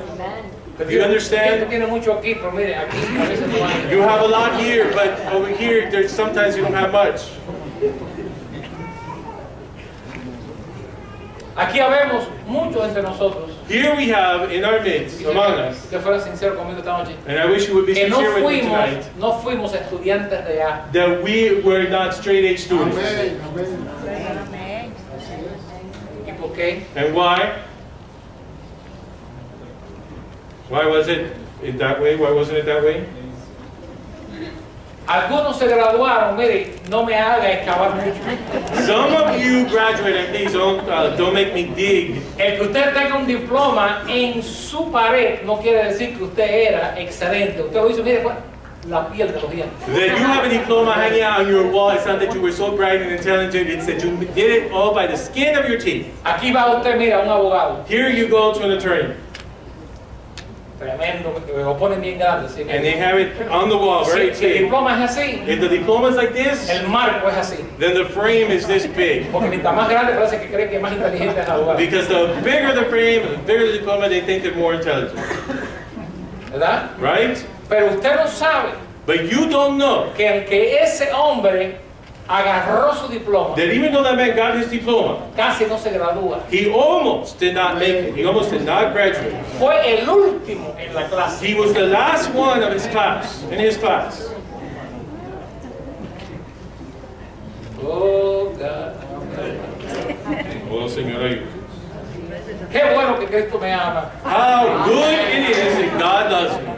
Usted you understand? Usted tiene mucho aquí, pero mire, aquí a veces no hay. you have a lot here, but over here, there's sometimes you don't have much. Aquí habemos muchos entre nosotros. Here we have in our midst, among us, Que fuera sincero conmigo esta noche. and I wish you would be Que sincere with me tonight, no fuimos estudiantes de A. that we were not straight-A students. Amén. Amén. ¿Y por qué? And why? Why was it that way? Why wasn't it that way? Algunos se graduaron, mire, no me haga excavar mucho. Some of you graduate, and please don't make me dig. El que usted tenga un diploma en su pared no quiere decir que usted era excelente. Usted lo hizo, mire, fue la piel de los dientes. That you have a diploma hanging out on your wall, it's not that you were so bright and intelligent, it's that you did it all by the skin of your teeth. Aquí va usted, mira, un abogado. Here you go to an attorney, Tremendo, que lo ponen bien grande. ¿Sí? and they have it on the wall, very Si el big. diploma es así, If the diploma is like this, el marco es así. then the frame is this big. Porque mientras más grande parece que creen que es más inteligente es el abogado. Because the bigger the frame, the bigger the diploma, they think they're more intelligent. ¿Verdad? Right? Pero usted no sabe But you don't know que ese hombre agarró su diploma, that even though that man got his diploma, casi no se gradúa. he almost did not make it. He almost did not graduate. Fue el último en la clase. He was the last one of his class, in his class. Oh, God. Oh, Señor, ayúdanos. Qué bueno que Cristo me ama. How good it is that God loves me.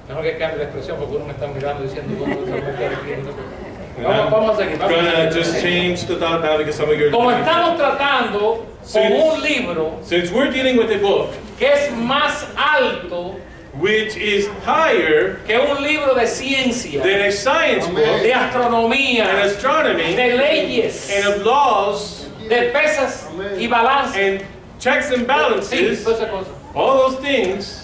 Mejor que cambie de expresión porque uno me está mirando diciendo ¿cómo se va a meter aquí? And Vamos a seguir. I'm Vamos a gonna seguir. just change the thought now because some of you are Como looking. estamos tratando con un libro Since we're dealing with a book que es más alto which is higher que un libro de ciencia, than a science book de astronomía, and astronomy de leyes, and of laws de pesas y balances, and checks and sí, balances, todas esas cosas. all those things,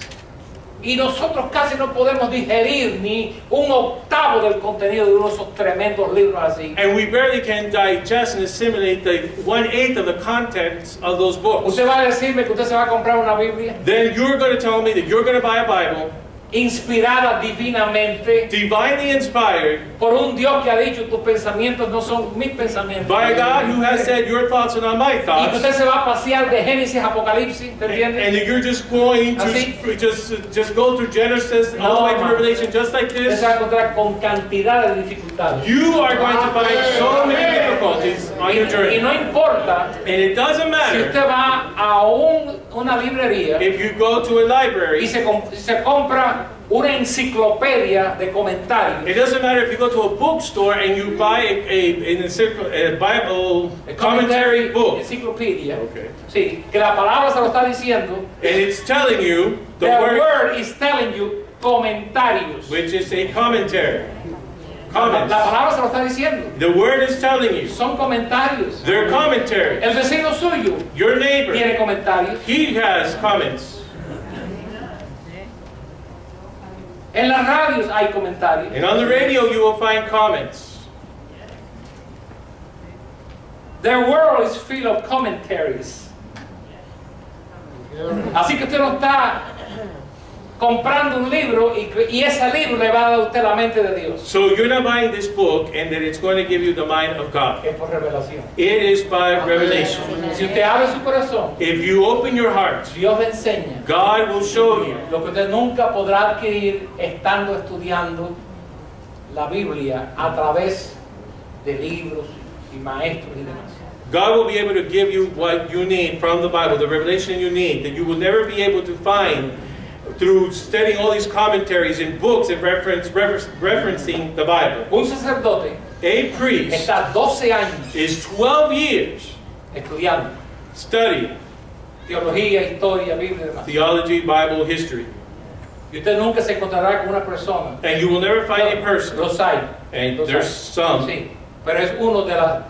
Y nosotros casi no podemos digerir ni un octavo del contenido de uno de esos tremendos libros así. and we barely can digest and assimilate the 1/8 of the contents of those books. Usted va a decirme que usted se va a comprar una Biblia Then you're going to tell me that you're going to buy a Bible inspirada divinamente divinely inspired, por un Dios que ha dicho tus pensamientos no son mis pensamientos. by a God who has said your thoughts are not my Y que thoughts, usted se va a pasear de Génesis a Apocalipsis, ¿te entiendes? and you're just going to Así. just go through Genesis all the way to No, Revelation just like Usted this, se va a encontrar con cantidad de dificultades. you are going to find so many difficulties on your Y journey. no importa And it doesn't si matter usted va a una librería if you go to a y library. se compra una enciclopedia de comentarios. It doesn't matter if you go to a bookstore and you buy a Bible commentary book. Enciclopedia. Okay. Sí, que la palabra se lo está diciendo. And it's telling you the The word, word is telling you comentarios. which is a commentary. La Comments. palabra se lo está diciendo. The word is telling you. Son comentarios. They're commentary. El vecino suyo Your neighbor, tiene comentarios. he has comments. En las radios hay comentarios. And on the radio you will find comments. Their world is full of commentaries. Así que usted no está comprando un libro y ese libro le va a dar a usted la mente de Dios. So you're not buying this book and that it's going to give you the mind of God. Es por revelación. It is by revelation. Si usted abre su corazón, If you open your heart, Dios le enseña God will show you lo que usted nunca podrá adquirir estando estudiando la Biblia a través de libros y maestros y demás. God will be able to give you what you need from the Bible, the revelation you need, that you will never be able to find through studying all these commentaries and books and referencing the Bible. Un sacerdote A priest está 12 años is 12 years estudiando studying teología, historia, Biblia y demás. theology, Bible, history. Y usted nunca se encontrará con una persona. And you will never find a person, Los hay. and Los there's hay. some, Sí, pero es uno de las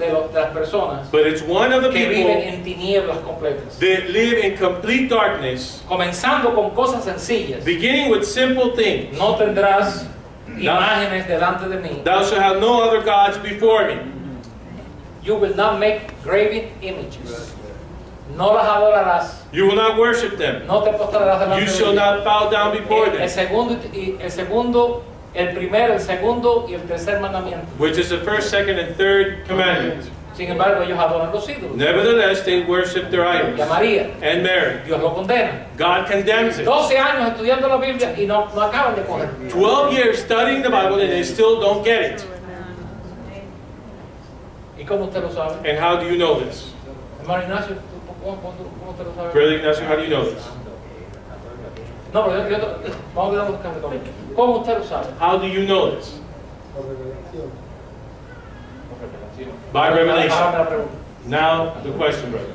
personas but it's one of the que viven people en tinieblas completas. that live in complete darkness, Comenzando con cosas sencillas. beginning with simple things. No tendrás imágenes delante de mí. Thou shalt have no other gods before me. You will not make graven images. No las adorarás. You will not worship them. No te postrarás delante You de shall ellas. not bow down before El them. segundo, el primero, el segundo y el tercer mandamiento. Which is the first, second, and third commandment. Sin embargo, ellos adoran los ídolos. Nevertheless, they worship their Y a idols. María, And Mary. Dios lo condena. God condemns it. 12 años estudiando la Biblia y no acaban de coger. 12 years studying the Bible and they still don't get it. ¿Y cómo usted lo sabe? And how do you know this? Hermano Ignacio, ¿cómo usted lo sabe? Brother Ignacio, how do you know this? No, pero vamos a dar un café también. ¿Cómo usted lo sabe? How do you know this? Por revelación. By revelation. Ahora me la pregunta. Now, the question, brother.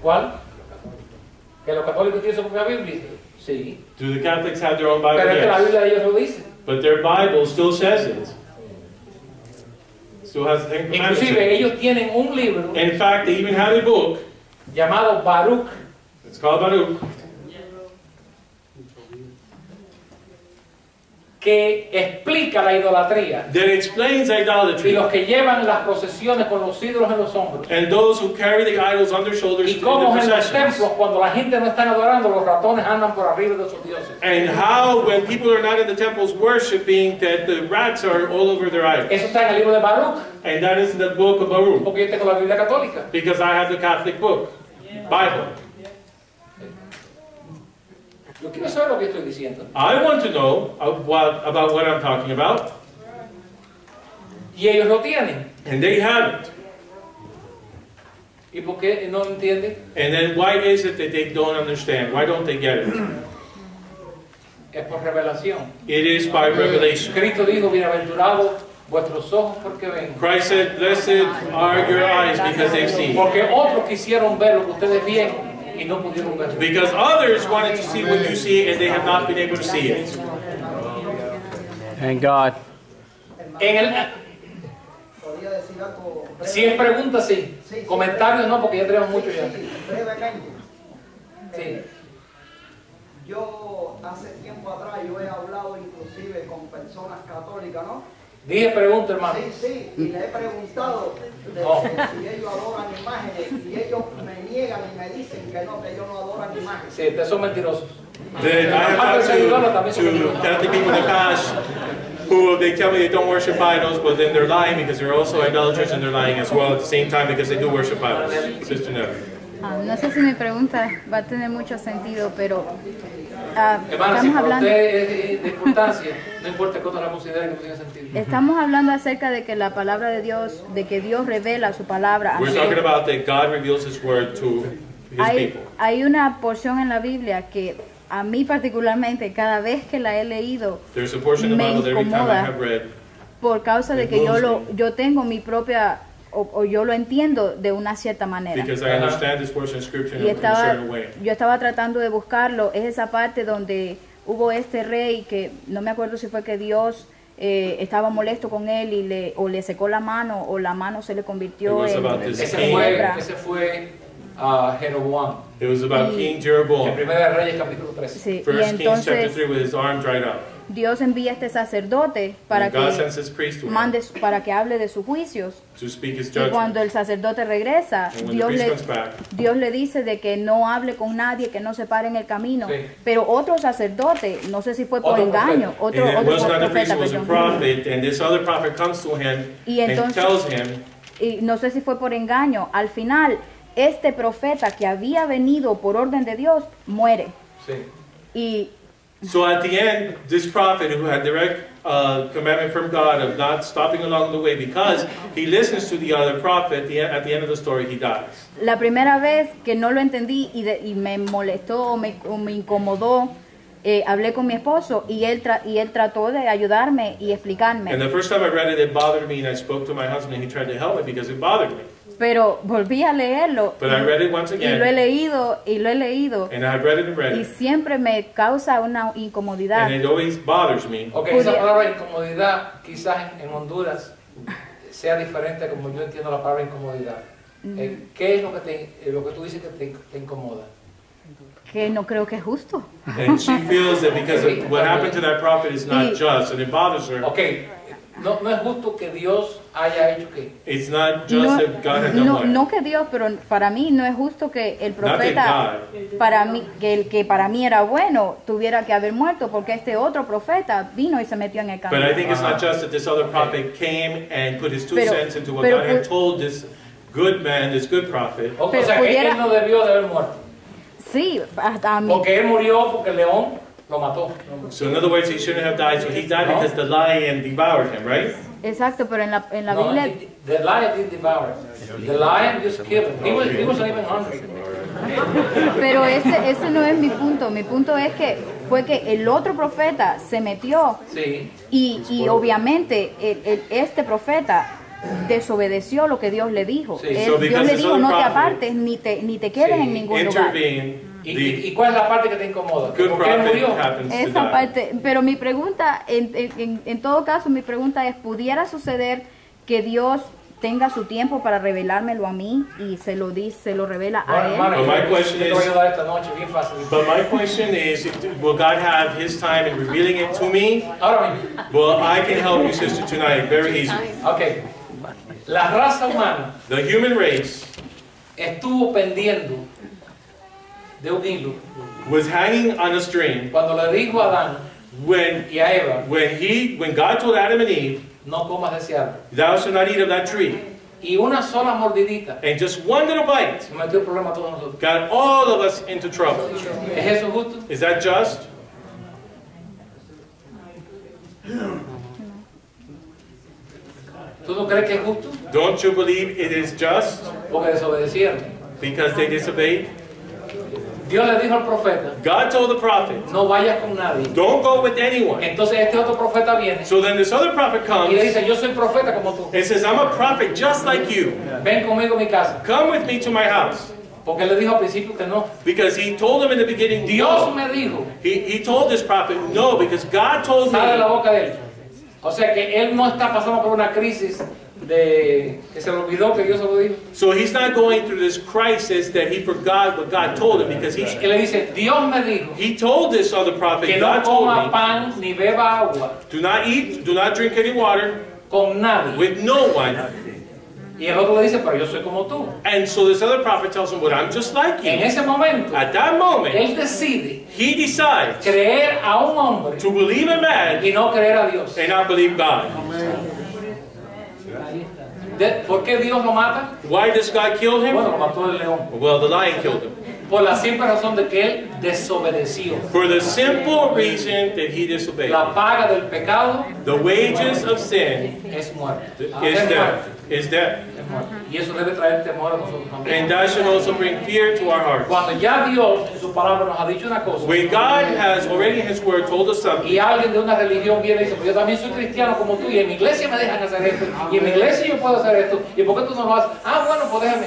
¿Cuál? ¿Que los católicos tienen su propia Biblia? Sí. Do the Catholics have their own Bible? Pero es que la Yes. Biblia de ellos lo dice. But their Bible still says it. Still has the Ten Commandments. in Inclusive it. ellos tienen un libro In fact, they even have a book. llamado Baruch, It's called Baruch. que explica la idolatría That explains y idolatry. los que llevan las procesiones con los ídolos en los hombros. And those who carry the idols on their shoulders Y in the cómo en los processions. templos, cuando la gente no está adorando, los ratones andan por arriba de sus dioses. And how, when people are not in the temples worshiping, that the rats are all over their idols. Eso está en el libro de Baruch, And that is in the book of Baruch. porque yo tengo la Biblia católica. Because I have the Catholic book, Bible. Yo quiero saber lo que estoy diciendo. I want to know about what I'm talking about. Y ellos lo tienen. And they have it. ¿Y por qué no lo entienden? And then why is it that they don't understand? Why don't they get it? Es por revelación. It is by revelation. Cristo dijo, bienaventurados vuestros ojos porque ven. Christ said, blessed are your eyes because they see. Porque otros quisieron ver lo que ustedes vieron y no pudieron verlo. Because others wanted to see what you see and they have not been able to see it. Thank God. En el, Podría decir algo breve. si es pregunta, sí. Comentarios no, porque ya tenemos mucho ya. Brevemente. Sí. Yo hace tiempo atrás yo he hablado inclusive con personas católicas, ¿no? Dije pregunta, hermano. Sí, y le he preguntado de No. si ellos adoran imágenes y ellos me niegan y me dicen que ellos no adoran imágenes. Sí, ustedes son mentirosos. Then I have talked to Catholic people in the past who they tell me they don't worship idols, but then they're lying because they're also idolaters and they're lying as well at the same time because they do worship idols. Sister Never. No sé si mi pregunta va a tener mucho sentido, pero Hermana, si estamos para hablando, usted es de importancia, no importa cuánto la considere que no tenga sentido. estamos hablando acerca de que la palabra de Dios, de que Dios revela su palabra. We're talking about that God reveals His word to His people. Hay una porción en la Biblia que a mí particularmente cada vez que la he leído There's a portion of the me Bible that every time I incomoda have read, por causa de que yo tengo mi propia o yo lo entiendo de una cierta manera. because I understand this portion of Scripture Y in a certain way. yo estaba tratando de buscarlo, es esa parte donde hubo este rey que no me acuerdo si fue que Dios estaba molesto con él y le secó la mano o la mano se le convirtió It was en about this Ese king. fue Jeroboam. It was about King En Jeroboam. Primera de Reyes capítulo 13. Sí, y First Kings chapter entonces 3 with his arm dried up. Dios envía a este sacerdote para And God que sends His priest to him mande para que hable de sus juicios. to speak His Y judgment. cuando el sacerdote regresa, And when the priest comes back, Dios le dice de que no hable con nadie, que no se pare en el camino. Sí. Pero otro sacerdote, no sé si fue por Otro engaño, and it was not the priest, profeta, it was a perdón. prophet, and this other prophet comes to him Y and entonces- tells him, Y no sé si fue por engaño. Al final, este profeta que había venido por orden de Dios muere. Sí. Y so at the end, this prophet who had direct commandment from God of not stopping along the way because he listens to the other prophet, at the end of the story, he dies. la primera vez que no lo entendí y me molestó o me incomodó, hablé con mi esposo y él trató de ayudarme y explicarme. And the first time I read it, it bothered me, and I spoke to my husband, and he tried to help me because it bothered me. Pero volví a leerlo But I read it once y lo he again, leído and I read it and read y it, siempre me causa una incomodidad. and it always bothers me. Ok, esa palabra incomodidad quizás en Honduras sea diferente como yo entiendo la palabra incomodidad. ¿Qué es lo que tú dices que te incomoda? Que no creo que es justo. And she feels that because of what happened to that prophet is not just, and it bothers her. Ok, no es justo que Dios haya hecho que... It's not just No, that God had done what. no que Dios, pero para mí no es justo que el profeta, para mí, que para mí era bueno, tuviera que haber muerto porque este otro profeta vino y se metió en el But camino. I think it's not just that this other prophet came and put his 2 Pero- cents into what pero- God had told this good man, this good prophet. O Pero sea, que pudiera- él no debió de haber muerto. Sí, hasta a mí. Porque él murió porque el león lo mató. So in other words, he shouldn't have died. So he died because the lion devoured him, right? Exacto, pero en la No, Biblia, the lion did devour him. The lion just killed him. He wasn't even hungry. pero ese no es mi punto. Mi punto es que fue que el otro profeta se metió Sí. y obviamente este profeta desobedeció lo que Dios le dijo. Sí. Él- So Dios because le this dijo other no te prophet- apartes ni te quedes Sí. en ningún lugar. Intervene. ¿Y The cuál es la parte que te incomoda? good Porque él prophet murió. happens to Esa die. parte, pero mi pregunta, en todo caso, mi pregunta es, ¿pudiera suceder que Dios tenga su tiempo para revelármelo a mí y se lo revela a Bueno, él? hermano, But my yo question te voy a is- ayudar esta noche bien fácil. But my question is, will God have His time in revealing it to me? Ahora mismo. Well, I can help you, sister, tonight. Very easy. Ok. La raza humana The human race estuvo pendiendo de un hilo was hanging on a string cuando le dijo a Adán when y a Eva, when God told Adam and Eve, no comas de ese árbol. "Thou shalt not eat of that tree," Y una sola mordidita and just one little bite se metió el problema a todos nosotros. got all of us into trouble. ¿Es eso justo? Is that just? ¿Tú no crees que es justo? Don't you believe it is just Porque desobedecieron. because they disobeyed? Dios le dijo al profeta, God told the prophet, no vayas con nadie. "Don't go with anyone." Entonces este otro profeta viene So then this other prophet y comes le dice, yo soy profeta como tú. and says, "I'm a prophet just like you. Ven conmigo a mi casa. Come with me to my house." Porque él le dijo al principio que no. Because he told him in the beginning, Dios no. me dijo, He told this prophet, no, because God told sale de la me. boca de él. O sea que él no está pasando por una crisis de que se le olvidó que Dios se lo dijo. So he's not going through this crisis that he forgot what God told him, because Que le dice, Dios me dijo he told this other prophet, que no God told coma me, pan ni beba agua do not eat, do not drink any water con nadie with no one Y el otro le dice, pero yo soy como tú. And so this other prophet tells him, "But I'm just like En you." ese momento, At that moment, él decide he decides creer a un hombre to believe a man y no creer a Dios. and not believe God. ¿Por qué Dios lo mata? Why does God kill him? Bueno, lo mató el león. Well, the lion killed him. Por la simple razón de que él desobedeció. For the simple reason that he disobeyed. La paga del pecado The wages of sin es muerte. is Es death. muerte. Is death. Es muerte. Y eso debe traer temor a nosotros también. And that should also bring fear to our hearts. Cuando ya Dios en su palabra nos ha dicho una cosa, When God has already in His Word told us something, y alguien de una religión viene y dice, pues yo también soy cristiano como tú, y en mi iglesia me dejan hacer esto, y en mi iglesia yo puedo hacer esto, ¿y por qué tú no lo haces? Ah, bueno, pues déjame.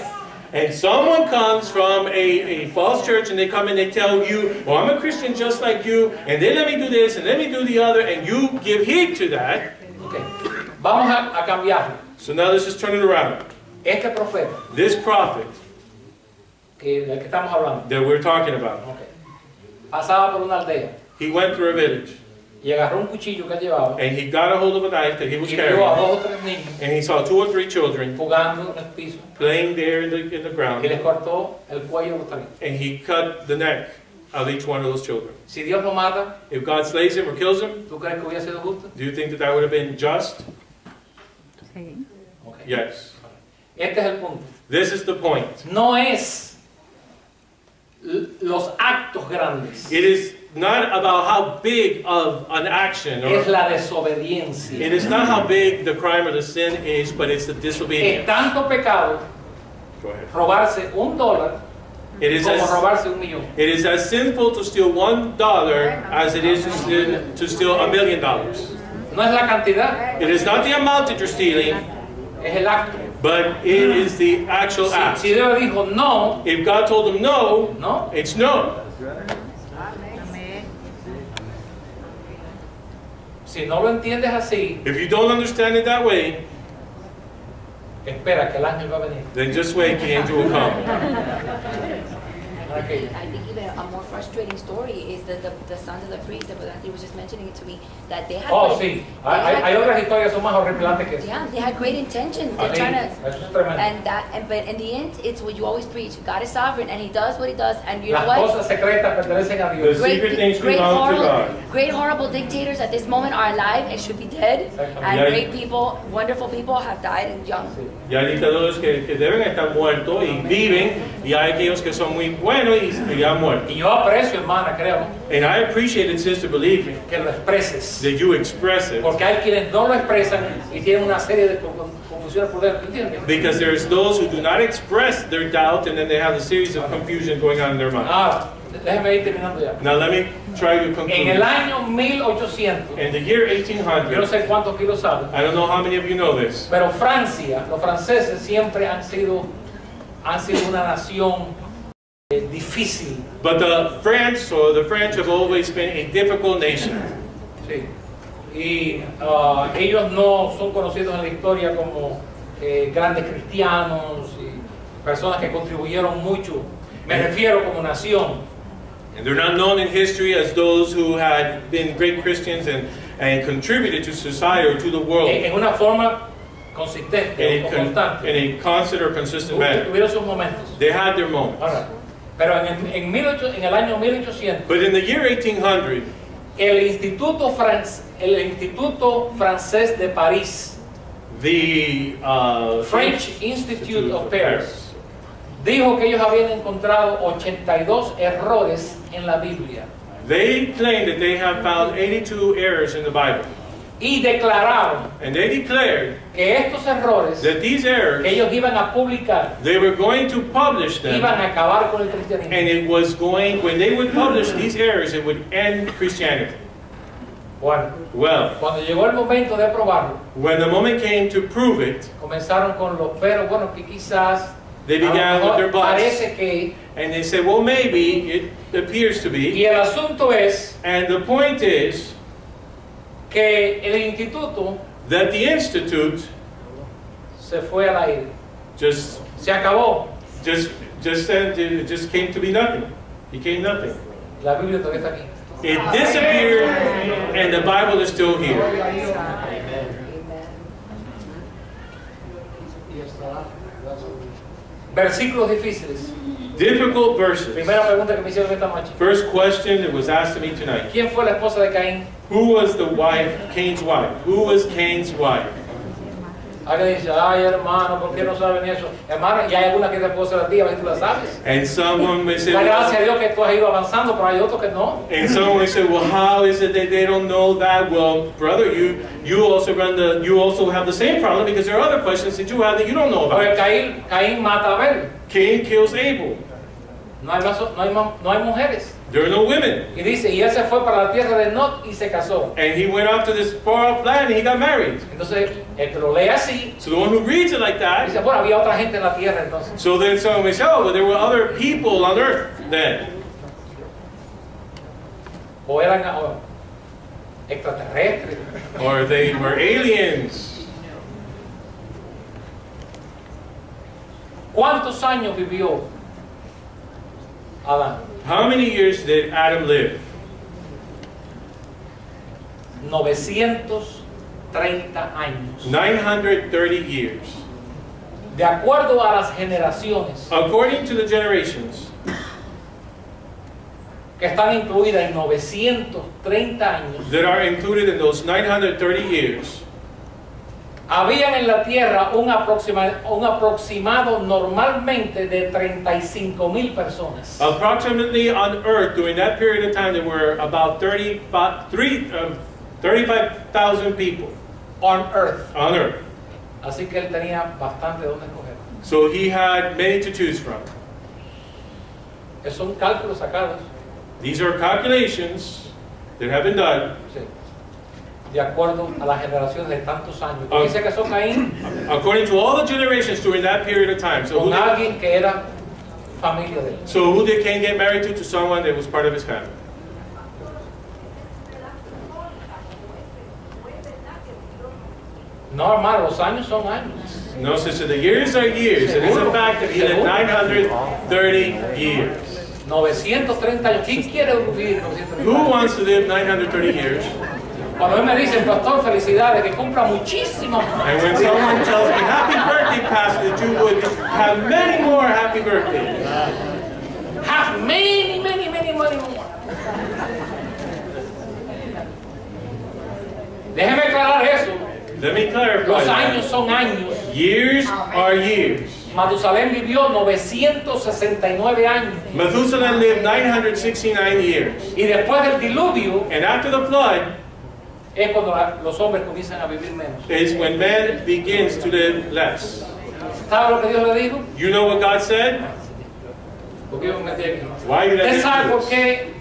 and someone comes from a false church and they come and they tell you, "Well, I'm a Christian just like you, and they let me do this and let me do the other," and you give heed to that. Okay. Vamos a cambiarlo. So now let's just turn it around. Este profeta This prophet del que estamos hablando, that we're talking about, okay, pasaba por una aldea he went through a village y agarró un cuchillo que él llevaba and he got a hold of a knife that he was y vio a carrying, 2 o 3 niños and he saw 2 or 3 children jugando en el piso playing there in the y ground, les cortó el cuello a los 3. and he cut the neck of each one of those children. Si Dios lo mata, If God slays him or kills him, ¿tú crees que hubiera sido justo? do you think that that would have been just? Sí. Okay. Yes. Este es el punto. This is the point. No es los actos grandes, It is not about how big of an action, es or la desobediencia. it is not how big the crime or the sin is, but it's the Es disobedience. tanto pecado Go ahead. robarse $1 It is como as robarse $1 millón. it is as sinful to steal $1 as it is to steal $1 million. No es la cantidad, It is not the amount that you're stealing, es el acto. but it is the actual act. Si Dios dijo no, If God told him no, no. it's no. Si no lo entiendes así, If you don't understand it that way, espera que el ángel va a venir. then just wait, the angel will come. Okay. I think even a more frustrating story is the sons of the priest that Brother Anthony was just mentioning it to me, that they had Oh, great, sí. Hay otras historias que son más horripilantes que eso. yeah, they had great intentions. They're Así, trying to, eso es tremendo. but in the end, it's what you always preach. God is sovereign, and He does what He does, and you know Las what? cosas secretas pertenecen a Dios. The secret things belong to God. great horrible dictators at this moment are alive and should be dead, and Yeah. great people, wonderful people have died and young. Y hay dictadores que deben estar muertos y viven, y hay aquellos que son muy buenos y han muerto. Y yo aprecio, hermana, créame, And I appreciate it, sister, believe me, que lo expreses. that you express it. Porque hay quienes no lo expresan y tienen una serie de confusiones por dentro, ¿entiendes? Because there's those who do not express their doubt, and then they have a series of confusion going on in their mind. Ah, déjeme ir terminando ya. Now let me try to En conclude. el año 1800, In the year yo no 1800, sé cuántos aquí lo saben, I don't know how many of you know this, pero Francia, los franceses siempre han sido una nación difícil. but the French have always been a difficult nation. Sí. Y ellos no son conocidos en la historia como grandes cristianos y personas que contribuyeron mucho. Me refiero como nación. And they're not known in history as those who had been great Christians and contributed to society or to the world En una forma consistente in o constante. a constant or consistent manner. Tuvieron sus momentos. They had their moments. Ahora, pero en el año 1800, But in the year 1800, el Instituto Francés de París, the French Institute of Paris, dijo que ellos habían encontrado 82 errores en la Biblia they claim that they have found 82 errors in the Bible. y declararon And they declared que estos errores that these que errors, ellos iban a publicar they were going to publish them, iban a acabar con el cristianismo. and it was going, when they would publish these errors, it would end Christianity. Bueno, Well, cuando llegó el momento de probarlo, when the moment came to prove it, comenzaron con los pero, bueno, que quizás they a lo began with mejor their buts. parece que, And they said, well, maybe it appears to be. y el asunto es And the point is que el instituto that the Institute se fue al aire, just se acabó. said it just came to be nothing. Became nothing. La Biblia todavía está aquí. It disappeared, and the Bible is still here. Y estará Versículos difíciles. Difficult verses. Primera pregunta que me hicieron esta noche. First question that was asked to me tonight. ¿Quién fue la esposa de Caín? Who was the wife, Cain's wife? Who was Cain's wife? Alguien dice, ay hermano, ¿por qué no saben eso? Hermano, ya hay alguna que te puedo hacer a ti, a ver si tú la sabes. And someone may say, La gracia de well, Dios que tú has ido avanzando, pero hay otros que no. and someone may say, well, how is it that they don't know that? Well, brother, you also have the same problem because there are other questions that you have that you don't know Porque about. Caín mata a Abel. Cain kills Abel. No hay mujeres. There are no women. Y dice, y él se fue para la tierra de Nod y se casó. And he went off to this far off land and he got married. Entonces, el que lo lee así, So the one who reads it like that, dice, bueno, había otra gente en la tierra entonces. so then someone may say, oh, but there were other people on earth then. O eran extraterrestres. Or they were aliens. ¿Cuántos años vivió Adán? How many years did Adam live? 930 años. 930 years. De acuerdo a las generaciones According to the generations que están incluidas en 930 años, that are included in those 930 years, habían en la tierra un aproximado normalmente de 35,000 personas. approximately on earth during that period of time there were about 35,000 people On earth. on earth. Así que él tenía bastante donde escoger. So he had many to choose from. Esos son cálculos sacados, These are calculations that have been done sí, de acuerdo a las generaciones de tantos años. Porque se casó Caín according to all the generations during that period of time. So con who did, alguien que era familia de él. so who did Cain get married to? To someone that was part of his family. No, hermano, los años son años. No, sister, the years are years. It is a fact that he lived 930 years. 930 años. ¿Quién quiere vivir 930 Who años? wants to live 930 years? Cuando él me dice, pastor, felicidades, que cumpla muchísimo. And when someone tells me, happy birthday, Pastor, that you would have many more happy birthdays. Have many more. Déjeme aclarar eso. Let me clarify Los that. años son años. Years are years. Matusalén vivió 969 años. Methuselah lived 969 years. Y después del diluvio And after the flood es cuando los hombres comienzan a vivir menos. is when man begins to live less. ¿Sabe lo que Dios le dijo? You know what God said? Porque yo me metí aquí. Why did I ¿Usted sabe do por this? qué?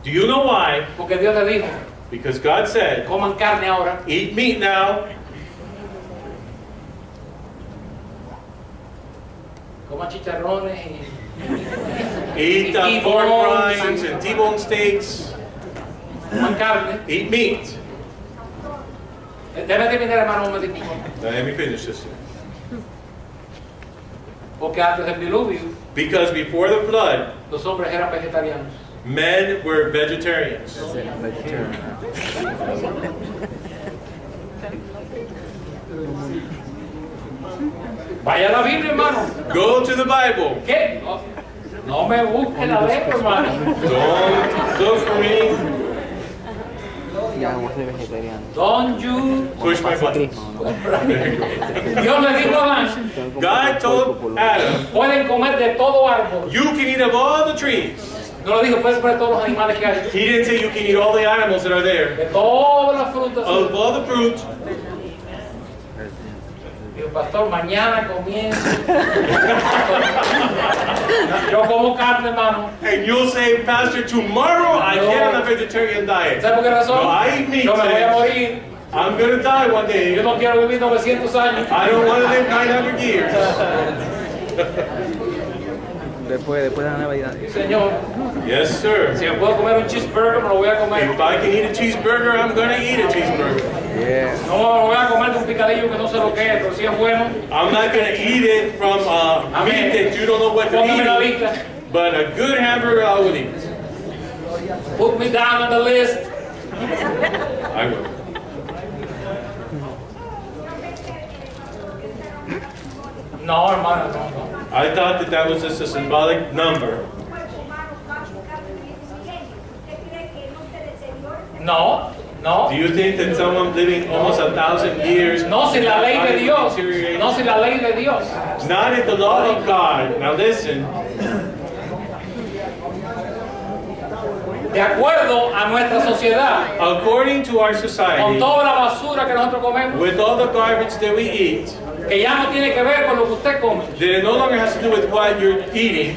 Do you know why? Porque Dios le dijo, Because God said, coman carne ahora. eat meat now, Coman chicharrones y eat pork rinds and T-bone steaks, coman carne. eat meat. Déjame terminar, hermano, un momentito. Now let me finish this. Porque antes del diluvio, Because before the flood, los hombres eran vegetarianos. men were vegetarians. Vaya a la Biblia, hermano. Go to the Bible. ¿Qué? No me busque la letra, hermano. Don't look for me. Ya vamos a ser vegetarianos. Don't you. Push my button. Dios le dijo a Adán, God told Adam, pueden comer de todo árbol. you can eat of all the trees. No le dijo, pueden comer todos los animales que hay. He didn't say you can eat all the animals that are there. De todas las frutas. Of all the fruit, Dijo, pastor, mañana comienzo. Yo como carne, hermano. and you'll say, Pastor, tomorrow I get on a vegetarian diet. ¿Sabe por qué razón? No, I eat meat. Yo me voy a Says, morir. I'm going to die one Yo day. no quiero vivir 900 años. I don't want to live 900 years. Después de la Navidad. Sí, señor. Yes, sir. Si me puedo comer un cheeseburger, me lo voy a comer. If I can eat a cheeseburger, I'm going to eat a cheeseburger. Yeah. No me lo voy a comer de un picadillo que no sé lo que es, pero si es bueno. I'm not going to eat it from meat that you don't know what to Póngame la eat, lista. but a good hamburger I would eat. Put me down on the list. I will. No, hermano, no. I thought that that was just a symbolic number. No, no. Do you think that someone living almost 1,000 years... No, si la ley de Dios. No, si la ley de Dios. Not in the law of God. Now listen. De acuerdo a nuestra sociedad, According to our con society, toda la basura que nosotros comemos, with all the garbage that we eat, que ya no tiene que ver con lo que usted come, that it no longer has to do with what you're eating.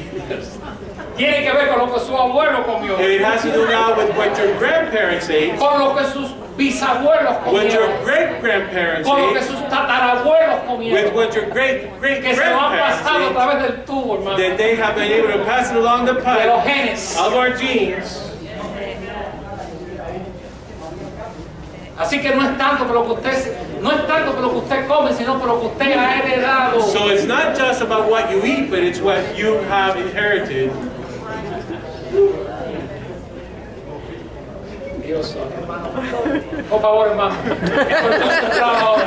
tiene que ver con lo que su abuelo comió, It has to do now with what your grandparents ate, con lo que sus bisabuelos what your comieron, great-grandparents con lo que ate, sus tatarabuelos with comieron, what your que se lo han great-great-grandparents pasado a ate, través del tubo, hermano, that they have been able to pass it along the de los pipe genes. of our genes. Así que no es tanto por lo que usted come, sino por lo que usted ha heredado. So it's not just about what you eat, but it's what you have inherited. Dios, por favor, hermano. Estoy concentrado ahora.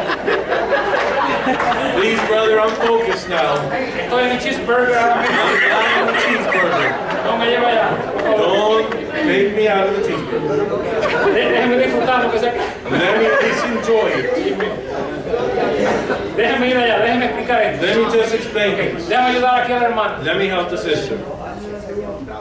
Please, brother, I'm focused now. Estoy en el cheeseburger ahora mismo. I'm a cheeseburger. No me lleva allá. Don't take me out of the cheeseburger. Déjeme disfrutar lo que sea. Let me at least enjoy it. Déjeme ir allá, déjeme explicar esto. Let me just explain this. Déjame ayudar aquí al hermano. Let me help the sister.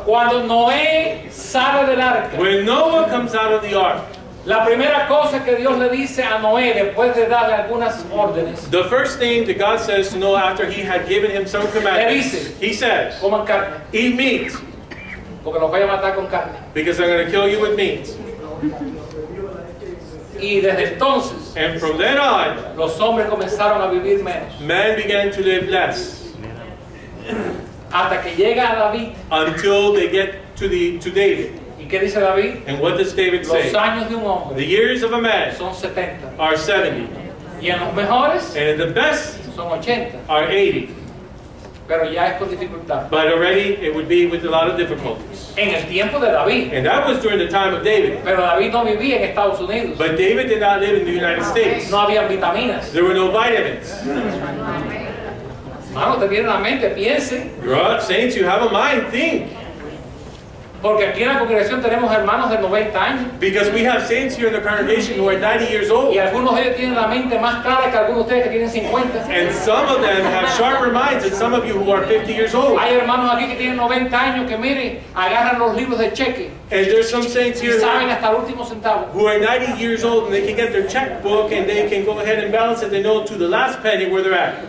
Cuando Noé sale del arca, When Noah comes out of the ark, la primera cosa que Dios le dice a Noé después de darle algunas órdenes, the first thing that God says to Noah after he had given him some commandments, he says, coman carne, eat meat, porque los voy a matar con carne. because I'm going to kill you with meat. Y desde entonces, And from then on, los hombres comenzaron a vivir menos. man began to live less Hasta que llega a David. until they get to David. ¿Y qué dice David? And what does David say? Los años de un hombre The years of a man son 70. are 70, Y en los mejores and in the best son 80. are 80. Pero ya es con dificultad. But already it would be with a lot of difficulties. En el tiempo de David. And that was during the time of David. Pero David no vivía en Estados Unidos. But David did not live in the United States. No había vitaminas. There were no vitamins. Hermano, usted tiene una mente, piense. Grow up, saints, you have a mind, think. Porque aquí en la congregación tenemos hermanos de 90 años. Because we have saints here in the congregation who are 90 years old. Y algunos de ellos tienen la mente más clara que algunos de ustedes que tienen 50. And some of them have sharper minds than some of you who are 50 years old. Hay hermanos aquí que tienen 90 años que, mire, agarran los libros de cheque And there's some saints y here saben hasta el último centavo. who are 90 years old and they can get their checkbook and they can go ahead and balance it. They know to the last penny where they're at.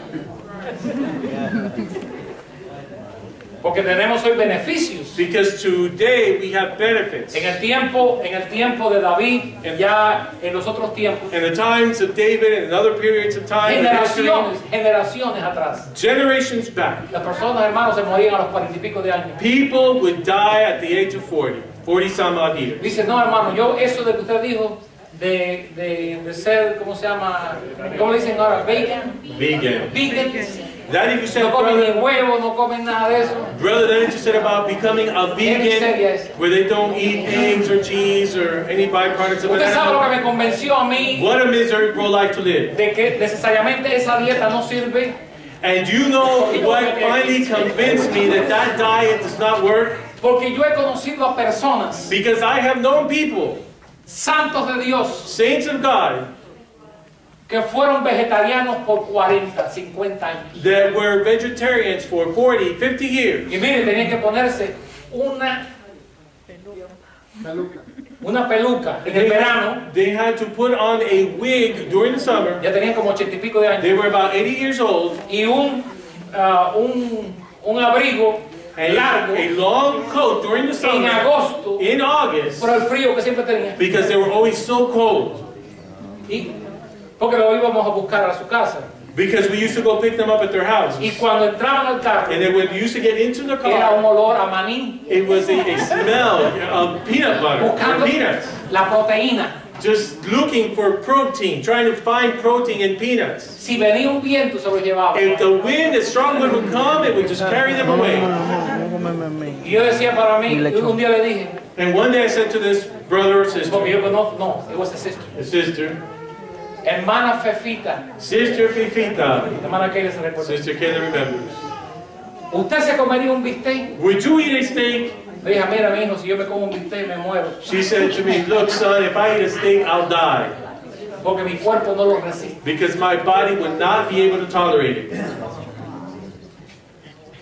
Porque tenemos hoy beneficios. Because today we have benefits. En el tiempo de David, ya en los otros tiempos, In the times of David and in other periods of time, generaciones atrás, generations back, las personas, hermanos, se morían a los 40 y pico de años. people would die at the age of 40 some odd years. Dice, no, hermano, yo eso de que usted dijo de ser, ¿cómo se llama? ¿Cómo le dicen ahora? Vegan. Vegan. That you said, No comen ni brother, huevo, no comen nada de eso. that you said about becoming a vegan, where they don't eat eggs or cheese or any byproducts of an Usted sabe lo que animal. me convenció a mí What a miserable life to live. de que necesariamente esa dieta no sirve. And you know what finally convinced me that that diet does not work? Porque yo he conocido a personas, Because I have known people, santos de Dios, saints of God, que fueron vegetarianos por 40, 50 años. that were vegetarians for 40, 50 years. Y miren, tenían que ponerse una peluca en el verano. They had to put on a wig during the summer. Ya tenían como 80 y pico de They años. were about 80 years old. Y un abrigo largo A long coat during the en summer, agosto in August, por el frío que siempre tenían. because they were always so cold. Y porque lo íbamos a buscar a su casa. Because we used to go pick them up at their house. Y cuando entraban al carro, And then when we used to get into the era un car, olor a maní, it was a smell of peanut butter, buscando or peanuts. la proteína. Just looking for protein, trying to find protein in peanuts. Si venía un viento, se los llevaba. If the wind, a strong wind would come, it would just carry them away. Y yo decía para mí, un día le dije, And one day I said to this brother or porque sister, yo no, it was a sister. Hermana Fefita, Sister Fifita, hermana Keila se recuerda. Sister Kayla remembers. ¿Usted se comería un bistec? Would you eat a steak? Le dije, mira, mi hijo, si yo me como un bistec me muero. She said to me, look, son, if I eat a steak, I'll die. Porque mi cuerpo no lo resiste. Because my body would not be able to tolerate it.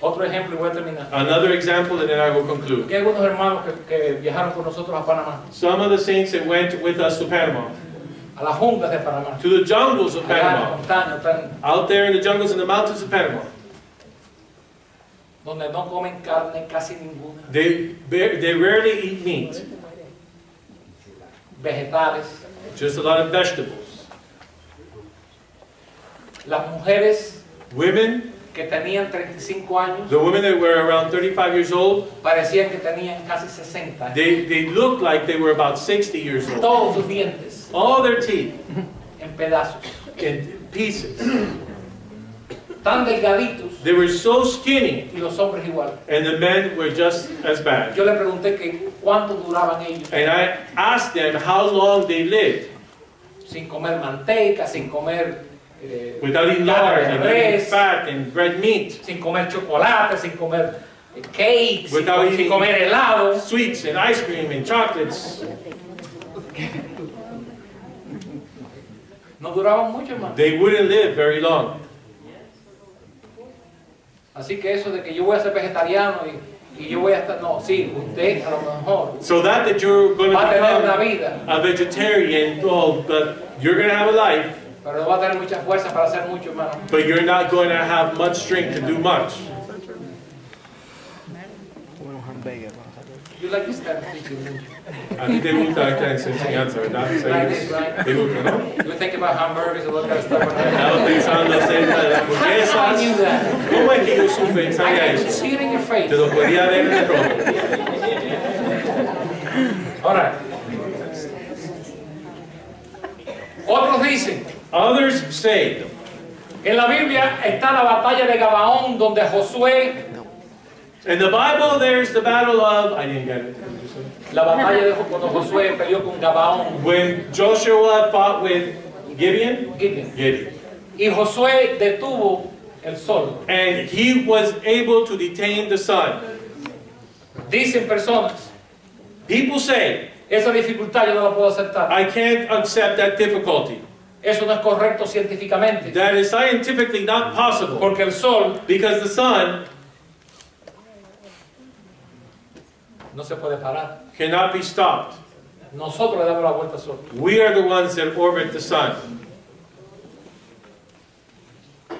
Otro ejemplo y voy a terminar. Another example, and then I will conclude. Aquí hay algunos hermanos que viajaron con nosotros a Panamá, Some of the saints that went with us to Panama, a las junglas de Panamá. to the jungles of Allá en la Panama, montaña, están- out there in the jungles and the mountains of Panama. donde no comen carne casi ninguna. They rarely eat meat, Vegetales. just a lot of vegetables. Las mujeres Women, que tenían 35 años the women that were around 35 years old, parecían que tenían casi 60 años. they looked like they were about 60 years old. Todos sus dientes All their teeth en pedazos. in pieces. Tan delgaditos They were so skinny, y los hombres igual. and the men were just as bad. Yo le pregunté que cuánto duraban ellos And I asked them how long they lived sin comer manteca, sin comer without eating carne lard de and eating res, fat and red meat, sin comer chocolate, sin comer cake, Without sin eating- comer helado. sweets and ice cream and chocolates. No duraban mucho, hermano. They wouldn't live very long. Así que eso de que yo voy a ser vegetariano y yo voy a estar... No, sí, usted a lo mejor So that you're going to va a tener una become vida, a vegetarian, oh, but you're going to have a life, pero no va a tener mucha fuerza para hacer mucho, hermano. but you're not going to have much strength to do much. You like this kind of teaching, don't you? A ti te gusta esta enseñanza, ¿verdad? Like this, right? Te gusta, ¿no? You think about hamburgers and all that stuff. Estaba pensando acerca de las I knew hamburguesas. that. ¿Cómo es que yo supe, I sabía can eso? see it in your face. Te lo podía ver en el rostro. All right. Otros dicen, Others say, en la Biblia está la batalla de Gabaón donde Josué, in the Bible there's the battle of, I didn't get it. la batalla de cuando Josué peleó con Gabaón, When Joshua fought with Gideon, Gideon. Y Josué detuvo el sol. and he was able to detain the sun. Dicen personas, People say, esa dificultad yo no la puedo aceptar. I can't accept that difficulty. Eso no es correcto científicamente. That is scientifically not possible. Porque el sol Because the sun no se puede parar. cannot be stopped. Nosotros le damos la vuelta al sol. We are the ones that orbit the sun.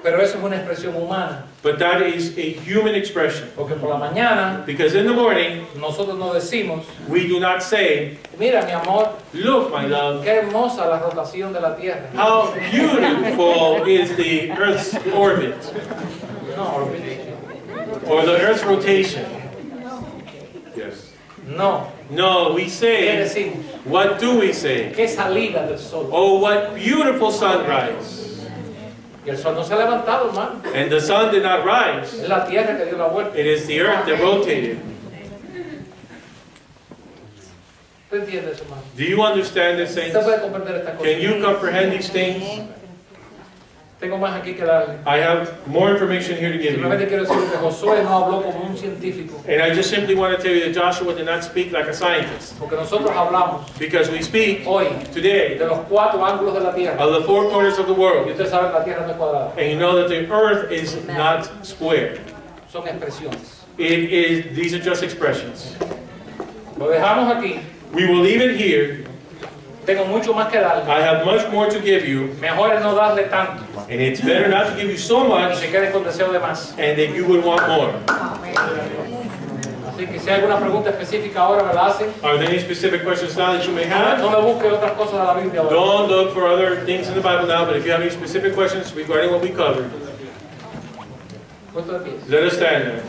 Pero eso es una expresión humana. But that is a human expression. Porque por la mañana Because in the morning, nosotros nos decimos, we do not say, mira mi amor, look, my love, qué hermosa la rotación de la Tierra. how beautiful is the Earth's orbit, No, or the Earth's rotation. Yes. no. No, we ¿Qué say, decimos? what do we say? Qué salida del sol. Oh, what beautiful sunrise. Y el sol no se ha levantado, hermano. And the sun did not rise. Es la Tierra que dio la vuelta. It is the earth that rotated. ¿Usted entiende eso, hermano? Do you understand this, saints? ¿Usted puede comprender esta cosa? Can you comprehend these things? Tengo más aquí que darle. I have more information here to give you. Simplemente quiero decir que Josué no habló como un científico. And I just simply want to tell you that Joshua did not speak like a scientist. Porque nosotros hablamos Because we speak hoy today de los 4 ángulos de la Tierra. of the four corners of the Y world. usted sabe que la Tierra no es cuadrada. And you know that the earth is not square. Son expresiones. These are just expressions. Lo dejamos aquí. We will leave it here. Tengo mucho más que darle. I have much more to give you. Mejor es no darle tanto. And it's better not to give you so Y much se quede con deseo de más. and that you would want more. Así que si hay alguna pregunta específica ahora me la hacen. Are there any specific questions now that you may have? No me busque otras cosas de la Biblia ahora. Don't look for other things in the Bible now, but if you have any specific questions regarding what we covered, Puesto de pie. let us stand there.